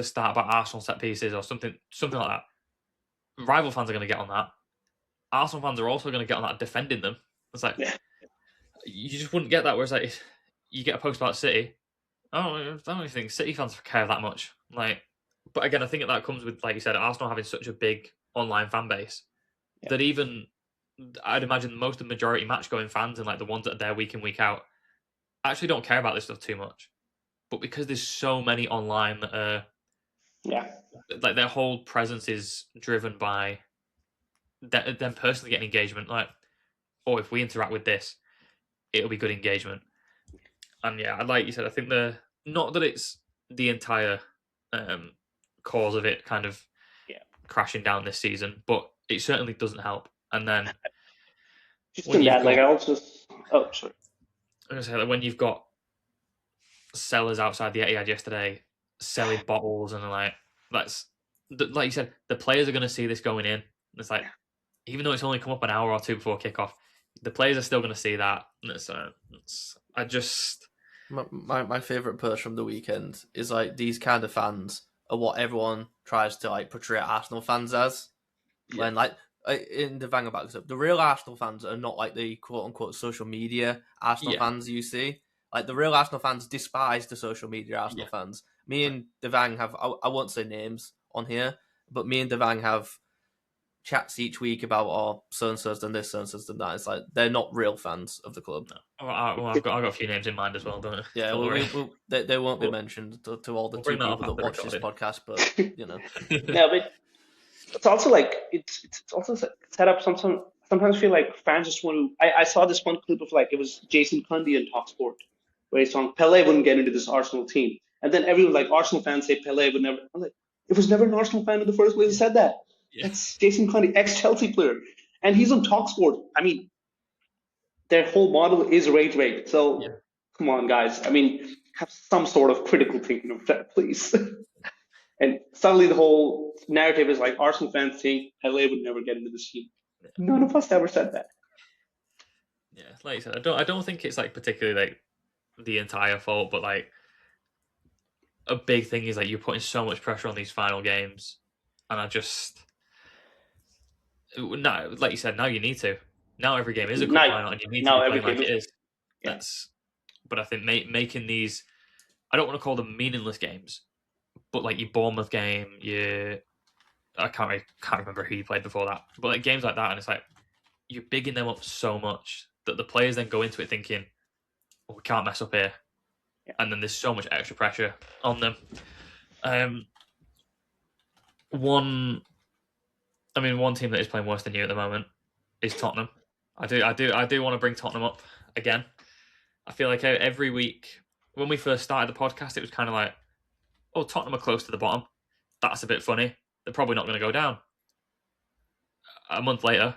stat about Arsenal set pieces or something like that, rival fans are gonna get on that. Arsenal fans are also gonna get on that defending them. It's like you just wouldn't get that. Whereas like you get a post about City. I don't even think City fans care that much. Like, but again, I think that comes with, like you said, Arsenal having such a big online fan base that even I'd imagine most of the majority match-going fans and like the ones that are there week in, week out actually don't care about this stuff too much. But because there's so many online that are, like their whole presence is driven by them personally getting engagement. Like, if we interact with this, it'll be good engagement. And like you said, I think not that it's the entire cause of it kind of crashing down this season, but it certainly doesn't help. And then sorry. I was gonna say, like, when you've got sellers outside the Etihad yesterday selling bottles and like you said, the players are going to see this going in. It's like, even though it's only come up an hour or two before kickoff, the players are still going to see that. My favorite post from the weekend is like, these kind of fans are what everyone tries to like portray Arsenal fans as. When like in the Wenger backs up, the real Arsenal fans are not like the quote unquote social media Arsenal fans you see. Like the real Arsenal fans despise the social media Arsenal fans. Me and Devang have, I won't say names on here, but me and Devang have chats each week about so-and-so's done this, so-and-so's done that. It's like, they're not real fans of the club. No. I've got a few names in mind as well, don't I? Yeah, they won't be mentioned to all the two people that watch this podcast, but you know. Yeah, but it's also like it's also set up. Sometimes feel like fans just want to. I saw this one clip of like, it was Jason Cundy in Talksport where he's talking Pele wouldn't get into this Arsenal team, and then everyone, like Arsenal fans, say Pele would never. I'm like, it was never an Arsenal fan in the first place who said that. That's Jason Cundy, ex-Chelsea player, and he's on Talksport. I mean, their whole model is rage bait. So come on, guys. I mean, have some sort of critical thinking of that, please. And suddenly the whole narrative is like, Arsenal fans think Pele would never get into this team. None of us ever said that. Yeah, like you said, I don't think it's like particularly like the entire fault, but like a big thing is like you're putting so much pressure on these final games, and now, like you said, now you need to. Now every game is a cup final, and you need to be playing like it is. Yeah. But I think making these, I don't want to call them meaningless games, but like your Bournemouth game, I can't remember who you played before that, but like games like that, and it's like you're bigging them up so much that the players then go into it thinking, we can't mess up here. and then there's so much extra pressure on them. One team that is playing worse than you at the moment is Tottenham. I do want to bring Tottenham up again. I feel like every week when we first started the podcast, it was kind of like, oh, Tottenham are close to the bottom. That's a bit funny. They're probably not going to go down. A month later,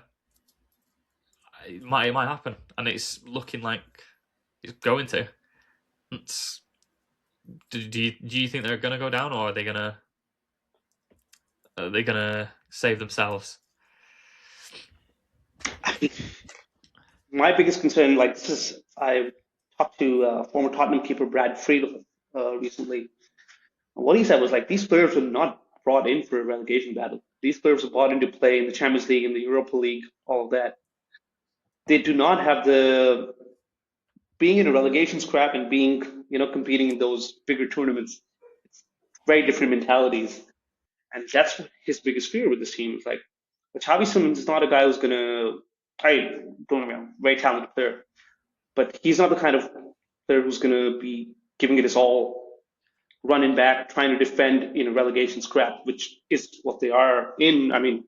it might happen, and it's looking like it's going to. Do you think they're going to go down, or are they going to save themselves? My biggest concern, like this is, I talked to former Tottenham keeper Brad Friedel recently. What he said was like these players were not brought in for a relegation battle. These players were brought in to play in the Champions League, in the Europa League, all of that. They do not have the being in a relegation scrap and being, competing in those bigger tournaments. It's very different mentalities, and that's his biggest fear with this team. It's like, Xavi Simons is not a guy who's gonna. I don't know, very talented player, but he's not the kind of player who's gonna be giving it his all, running back, trying to defend in a relegation scrap, which is what they are in. I mean,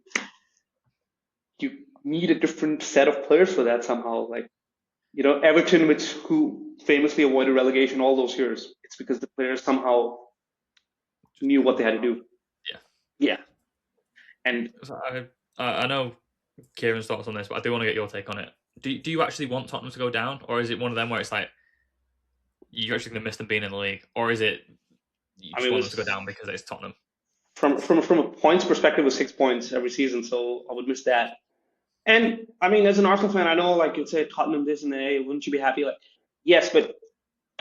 you need a different set of players for that somehow. Like, Everton, who famously avoided relegation all those years, it's because the players somehow knew what they had to do. Yeah. And I know Kieran's thoughts on this, but I do want to get your take on it. Do you actually want Tottenham to go down, or is it one of them where it's like you're actually going to miss them being in the league, or is it you just want them to go down because it's Tottenham? From a points perspective, it was 6 points every season, so I would miss that. And I mean, as an Arsenal fan, I know like you'd say Tottenham this and that, hey, wouldn't you be happy? Like, yes, but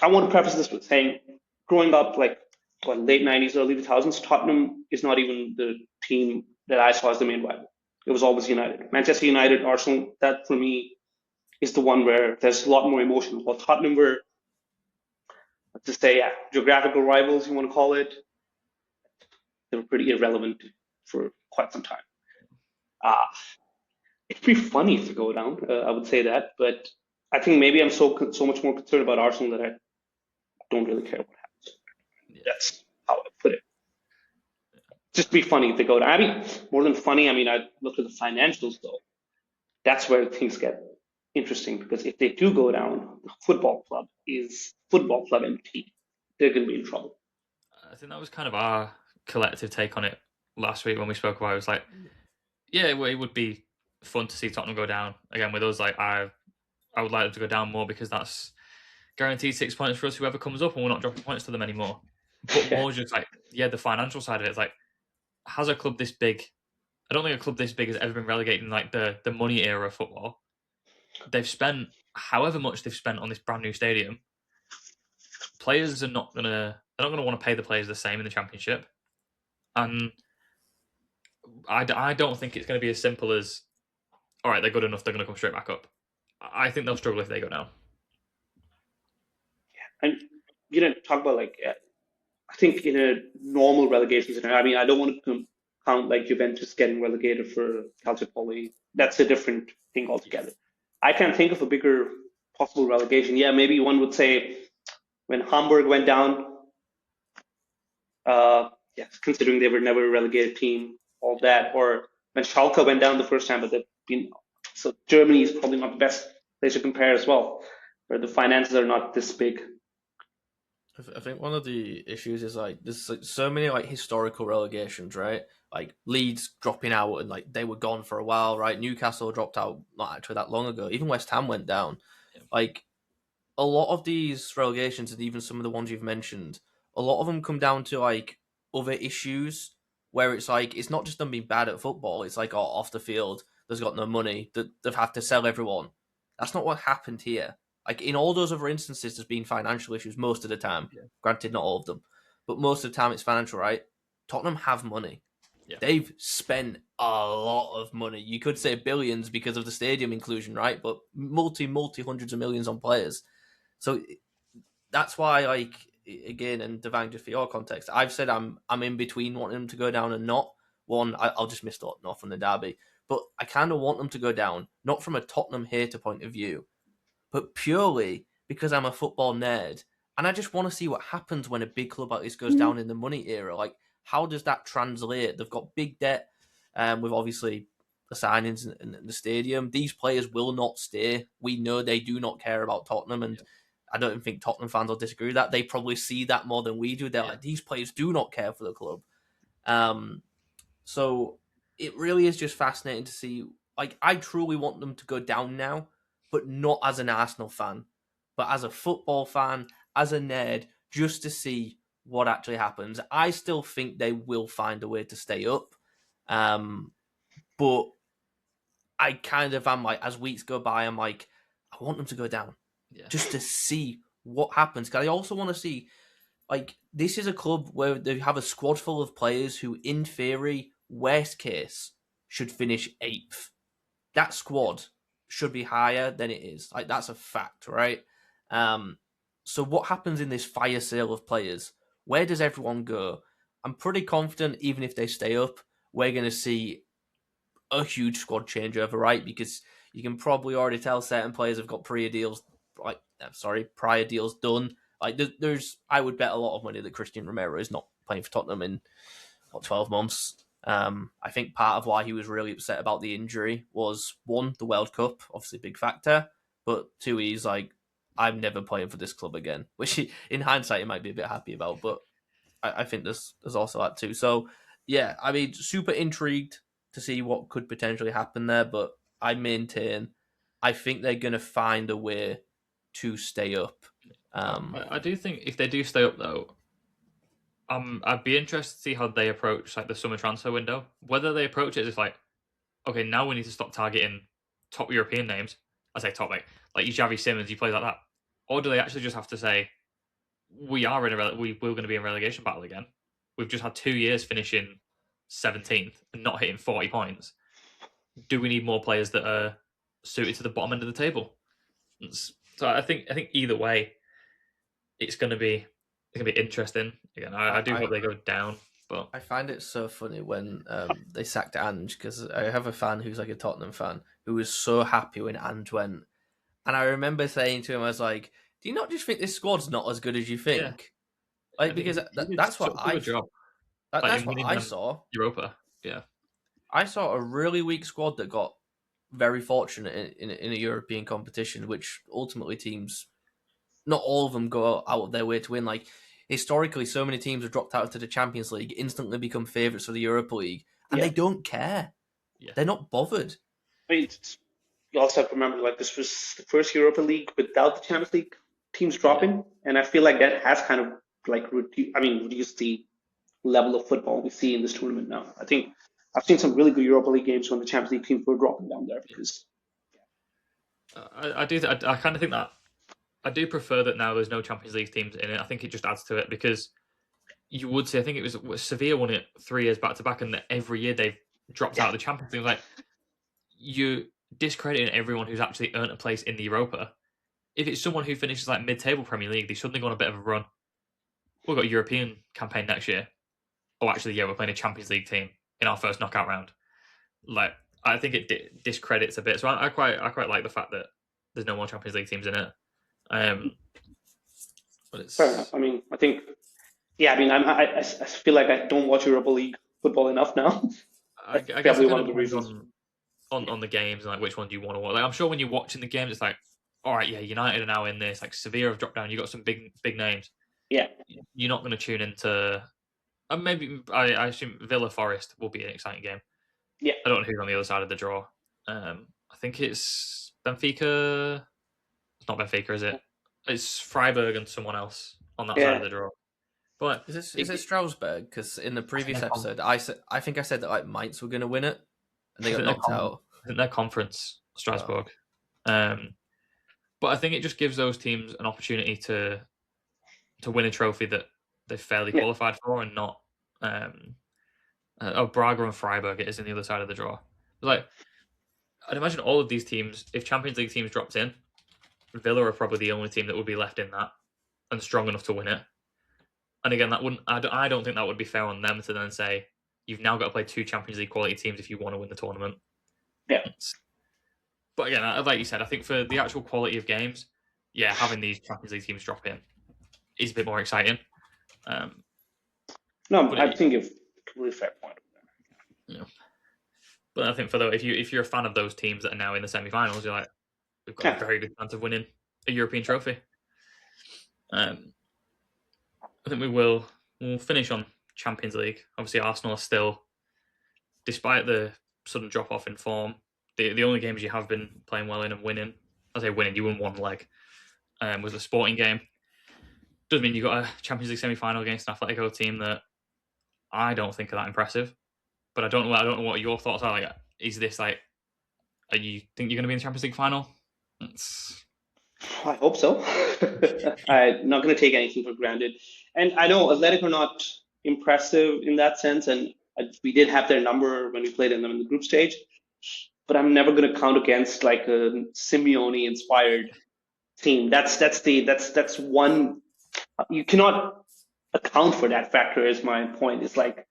I want to preface this with saying, growing up, like late '90s, early 2000s, Tottenham is not even the team that I saw as the main rival. It was always United, Manchester United, Arsenal. That for me is the one where there's a lot more emotion. While Tottenham were, let's just say, geographical rivals, you want to call it, they were pretty irrelevant for quite some time. It'd be funny to go down. I would say that, but I think maybe I'm so much more concerned about Arsenal that I don't really care what happens. That's how I put it. Just be funny if they go down. I mean, more than funny. I mean, I look at the financials though. That's where things get interesting because if they do go down, the football club MT. They're going to be in trouble. I think that was kind of our collective take on it last week when we spoke about it. It was like, yeah, it would be fun to see Tottenham go down again with us. Like, I would like them to go down more because that's guaranteed 6 points for us, whoever comes up, and we're not dropping points to them anymore. But more just like, the financial side of it. It's like, has a club this big? I don't think a club this big has ever been relegated in like the money era of football. They've spent however much they've spent on this brand new stadium. Players are not gonna want to pay the players the same in the Championship, and I don't think it's going to be as simple as, all right, they're good enough, they're going to come straight back up. I think they'll struggle if they go down. Yeah, and talk about like, I think in a normal relegation scenario, I mean, I don't want to count like Juventus getting relegated for Calciopoli. That's a different thing altogether. I can't think of a bigger possible relegation. Yeah, maybe one would say when Hamburg went down, yes, considering they were never a relegated team, all that, or when Schalke went down the first time, but they've been, so Germany is probably not the best place to compare as well, where the finances are not this big. I think one of the issues is like there's like so many like historical relegations, right? Like Leeds dropping out and like they were gone for a while, right? Newcastle dropped out not actually that long ago. Even West Ham went down. Like a lot of these relegations and even some of the ones you've mentioned, a lot of them come down to like other issues where it's like it's not just them being bad at football. It's like off the field, there's got no money. That they've had to sell everyone. That's not what happened here. Like in all those other instances, there's been financial issues most of the time. Yeah. Granted, not all of them, but most of the time it's financial, right? Tottenham have money. Yeah. They've spent a lot of money. You could say billions because of the stadium inclusion, right? But multi hundreds of millions on players. So that's why, like, again, and Devang, just for your context, I've said I'm in between wanting them to go down and not. One, I'll just miss Tottenham from the derby. But I kind of want them to go down, not from a Tottenham hater point of view, but purely because I'm a football nerd And I just want to see what happens when a big club like this goes down in the money era. Like, how does that translate? They've got big debt, with obviously the signings and the stadium. These players will not stay. We know they do not care about Tottenham, and I don't think Tottenham fans will disagree with that. They probably see that more than we do. They're like, these players do not care for the club. So it really is just fascinating to see. Like, I truly want them to go down now, but not as an Arsenal fan, but as a football fan, as a nerd, just to see what actually happens. I still think they will find a way to stay up, but I kind of am like, as weeks go by, I'm like, I want them to go down just to see what happens. Because I also want to see, like, this is a club where they have a squad full of players who, in theory, worst case, should finish 8th. That squad should be higher than it is. Like, that's a fact, right? So what happens in this fire sale of players? Where does everyone go? I'm pretty confident, even if they stay up, we're going to see a huge squad changeover, right? Because you can probably already tell certain players have got prior deals done. Like, I would bet a lot of money that Christian Romero is not playing for Tottenham in 12 months. I think part of why he was really upset about the injury was, one, the World Cup, obviously a big factor, but two, he's like, I'm never playing for this club again, which in hindsight he might be a bit happy about, but I think there's also that too. So yeah, I mean, super intrigued to see what could potentially happen there, but I maintain I think they're going to find a way to stay up. I do think if they do stay up though, I'd be interested to see how they approach like the summer transfer window. Whether they approach it as like, okay, now we need to stop targeting top European names. I say top, like you Xavi Simons, you play like that, or do they actually just have to say we're going to be in relegation battle again? We've just had 2 years finishing 17th and not hitting 40 points. Do we need more players that are suited to the bottom end of the table? So I think either way, it's going to be interesting. Again, I do hope they go down. But I find it so funny when they sacked Ange, because I have a fan who's like a Tottenham fan who was so happy when Ange went. And I remember saying to him, I was like, do you not just think this squad's not as good as you think? Yeah. Like, because that's what I that's what I saw. Europa, yeah. I saw a really weak squad that got very fortunate in a European competition, which ultimately teams, not all of them go out of their way to win. Like, historically, so many teams have dropped out to the Champions League, instantly become favourites for the Europa League, and they don't care. Yeah. They're not bothered. I mean, you also have to remember, like, this was the first Europa League without the Champions League teams dropping, and I feel like that has kind of like reduced the level of football we see in this tournament now. I think I've seen some really good Europa League games when the Champions League teams were dropping down there because. I kind of think that I do prefer that now there's no Champions League teams in it. I think it just adds to it because you would say, I think it was Sevilla won it 3 years back to back, and every year they've dropped out of the Champions League. Like, you discrediting everyone who's actually earned a place in the Europa. If it's someone who finishes like mid-table Premier League, they suddenly go on a bit of a run. We've got a European campaign next year. Oh, actually, yeah, we're playing a Champions League team in our first knockout round. Like, I think it discredits a bit. So I quite like the fact that there's no more Champions League teams in it. But it's fair enough. I mean, I think, I feel like I don't watch Europa League football enough now. I guess one of the reasons on the games and like which one do you want to watch. Like, I'm sure when you're watching the games, it's like, all right, yeah, United are now in this. Like, Sevilla have dropped down. You got some big names. Yeah, you're not going to tune into. Maybe I assume Villa Forest will be an exciting game. Yeah, I don't know who's on the other side of the draw. I think it's Benfica. It's not Benfica, is it? It's Freiburg and someone else on that side of the draw. But is it Strasbourg? Because in the previous episode, I think I said that like Mainz were going to win it, and they got knocked out. I think their conference, Strasbourg. But I think it just gives those teams an opportunity to win a trophy that they've fairly qualified for, and not Braga and Freiburg it is in the other side of the draw. Like, I'd imagine all of these teams, if Champions League teams dropped in, Villa are probably the only team that would be left in that and strong enough to win it. And again, that wouldn't. I don't think that would be fair on them to then say you've now got to play 2 Champions League quality teams if you want to win the tournament. Yeah. But again, like you said, I think for the actual quality of games, having these Champions League teams drop in is a bit more exciting. No, But I think you've completely fair point. yeah. But I think if you're a fan of those teams that are now in the semi-finals, you're like, we've got Yeah. a very good chance of winning a European trophy. I think we'll finish on Champions League. Obviously, Arsenal are still, despite the sudden drop off in form, the only games you have been playing well in and winning. I say winning, you won one leg. Was the Sporting game. Doesn't mean you got a Champions League semi-final against an Atletico team that I don't think are that impressive. But I don't know what your thoughts are. Like, is this like? Are you think you're going to be in the Champions League final? I hope so. I'm not going to take anything for granted. And I know Athletic are not impressive in that sense, and we did have their number when we played them in the group stage. But I'm never going to count against like a Simeone-inspired team. That's one you cannot account for that factor. Is my point. It's like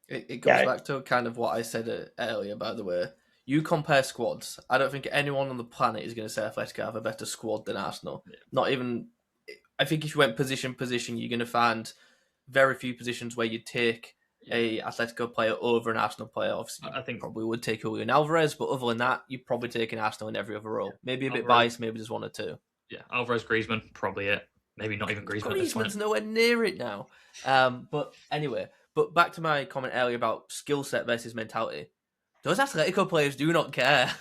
it goes back to kind of what I said earlier. By the way, you compare squads. I don't think anyone on the planet is going to say Atletico have a better squad than Arsenal. Yeah. Not even. I think if you went position, you're going to find very few positions where you take a Atletico player over an Arsenal player. Obviously, I think probably would take Julian Alvarez, but other than that, you'd probably take an Arsenal in every other role. Maybe a bit biased, maybe just one or two. Yeah, Alvarez, Griezmann, probably it. Maybe not even Griezmann. Griezmann's nowhere near it now. But anyway, back to my comment earlier about skill set versus mentality. Those Atletico players do not care.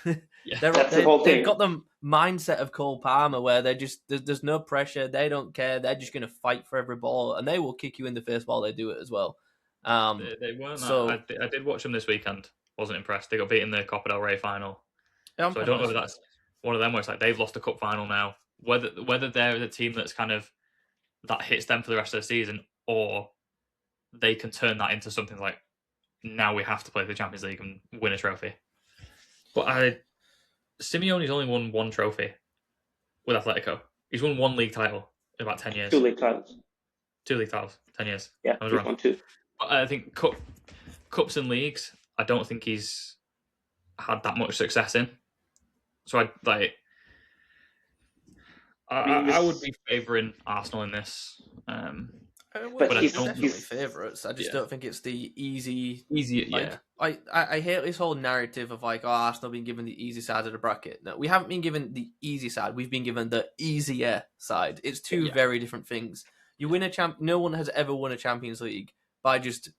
Yeah, they've got the mindset of Cole Palmer where they're just there's no pressure. They don't care. They're just going to fight for every ball, and they will kick you in the face while they do it as well. They weren't. So I did watch them this weekend. Wasn't impressed. They got beaten in the Copa del Rey final. Yeah, so I don't know if that's one of them where it's like they've lost a cup final now. Whether they're the team that's kind of that hits them for the rest of the season, or they can turn that into something like now we have to play the Champions League and win a trophy. But Simeone's only won one trophy with Atletico. He's won one league title in about 10 years. 2 league titles. 2 league titles, 10 years. Yeah, I was wrong. 1, 2. But I think cups and leagues, I don't think he's had that much success in. So I would be favouring Arsenal in this. But he's definitely favourites. I just don't think it's the easy. Yeah. I hate this whole narrative of like, Arsenal being given the easy side of the bracket. No, we haven't been given the easy side. We've been given the easier side. It's two very different things. You win a No one has ever won a Champions League by just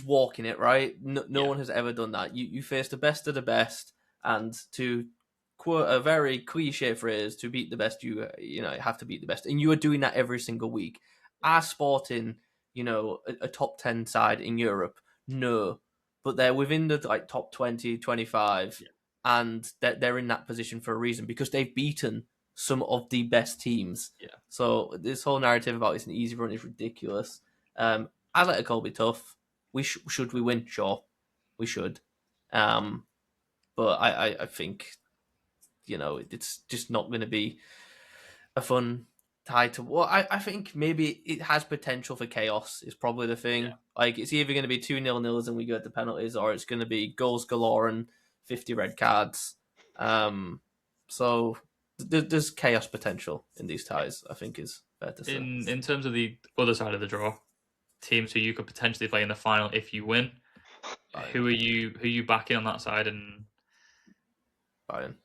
walking it, right? No one has ever done that. You face the best of the best, and to quote a very cliche phrase, to beat the best, you have to beat the best, and you are doing that every single week. Are Sporting, a top 10 side in Europe? No. But they're within the top 20, 25, and they're in that position for a reason, because they've beaten some of the best teams. Yeah. So this whole narrative about it's an easy run is ridiculous. Atletico will be tough. Should we win? Sure, we should. But I think, it's just not going to be a fun tied to I think maybe it has potential for chaos is probably the thing. Yeah. Like it's either going to be 2-0 and we go to penalties, or it's going to be goals galore and 50 red cards. So there's chaos potential in these ties, I think is fair to say. In terms of the other side of the draw, teams who you could potentially play in the final if you win, who are you backing on that side? And Bayern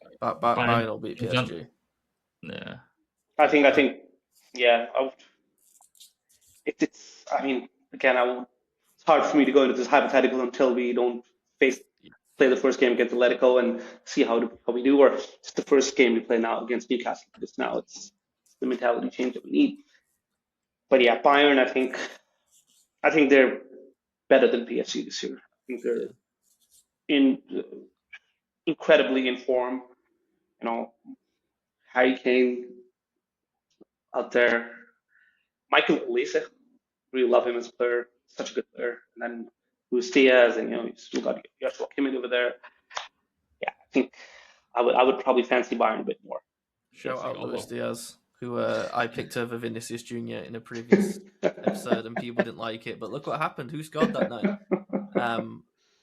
will beat PSG. Yeah. I think. Yeah, it's. I mean, again, it's hard for me to go into this hypothetical until we don't play the first game against Atletico and see how we do, or just the first game we play now against Newcastle. Because now it's the mentality change that we need. But yeah, Bayern, I think they're better than PSG this year. I think they're incredibly in form. Harry Kane out there. Michael Olise, really love him as a player, such a good player. And then Luis Diaz, and you still got Joshua Kimmich over there. Yeah, I think I would probably fancy Bayern a bit more. Shout out Luis Diaz, who I picked over Vinicius Jr. in a previous episode, and people didn't like it. But look what happened. Who scored that night?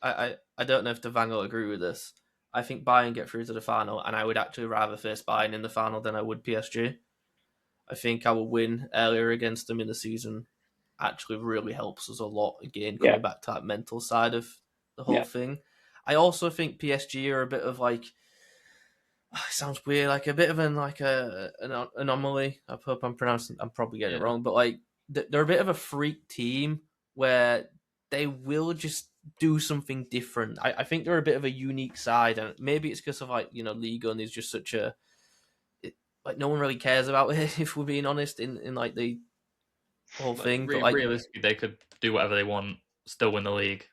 I don't know if Devang will agree with this. I think Bayern get through to the final, and I would actually rather face Bayern in the final than I would PSG. I think our win earlier against them in the season actually really helps us a lot. Again, Yeah, coming back to that mental side of the whole yeah, thing. I also think PSG are a bit of like, it sounds weird, like a bit of an anomaly. I hope I'm pronouncing. I'm probably getting it Yeah. wrong, but like they're a bit of a freak team where they will just do something different. I think they're a bit of a unique side, and maybe it's because of like Ligue 1 is just such a like no one really cares about it if we're being honest in like the whole Like thing. But like realistically, they could do whatever they want, still win the league,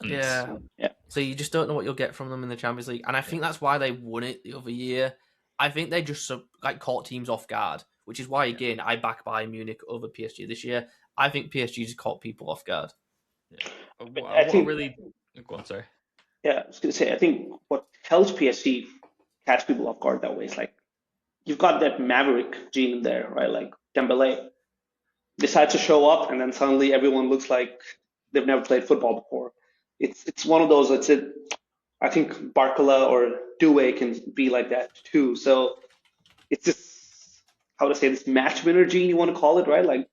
and yeah, yeah. so you just don't know what you'll get from them in the Champions League, and I think that's why they won it the other year. I think they just like caught teams off guard, which is why again I back Bayern Munich over PSG this year. I think PSG just caught people off guard. yeah. I What think, really? Go on, sorry. yeah, I was gonna say, I think what helps PSG catch people off guard that way is like you've got that maverick gene in there, right? Like Dembele decides to show up, and then suddenly everyone looks like they've never played football before. It's one of those. It's it. I think Barcola or Doué can be like that too. So it's this, how to say, this match winner gene, you want to call it, right? Like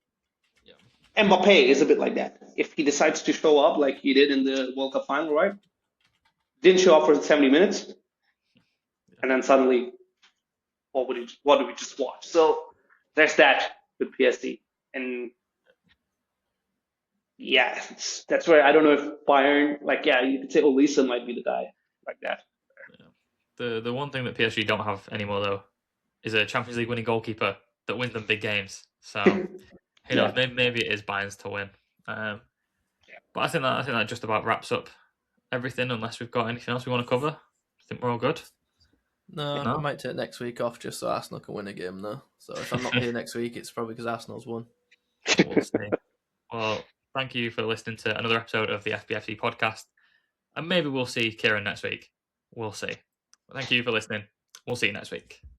Yeah. Mbappe is a bit like that. If he decides to show up like he did in the World Cup final, right? Didn't show up for 70 minutes, and then suddenly, what did we just watch? So there's that with PSG, and yeah, that's where I don't know if Bayern, like, yeah, you could say Olisa might be the guy like that. The one thing that PSG don't have anymore though is a Champions League winning goalkeeper that wins them big games. So who knows? Yeah, Maybe it is Bayern's to win. But I think that just about wraps up everything. Unless we've got anything else we want to cover, I think we're all good. No, I No, might take next week off just so Arsenal can win a game though. So if I'm not here next week, it's probably because Arsenal's won. we'll see. Well, thank you for listening to another episode of the FBFC podcast, and maybe we'll see Kieran next week. We'll see. Thank you for listening. We'll see you next week.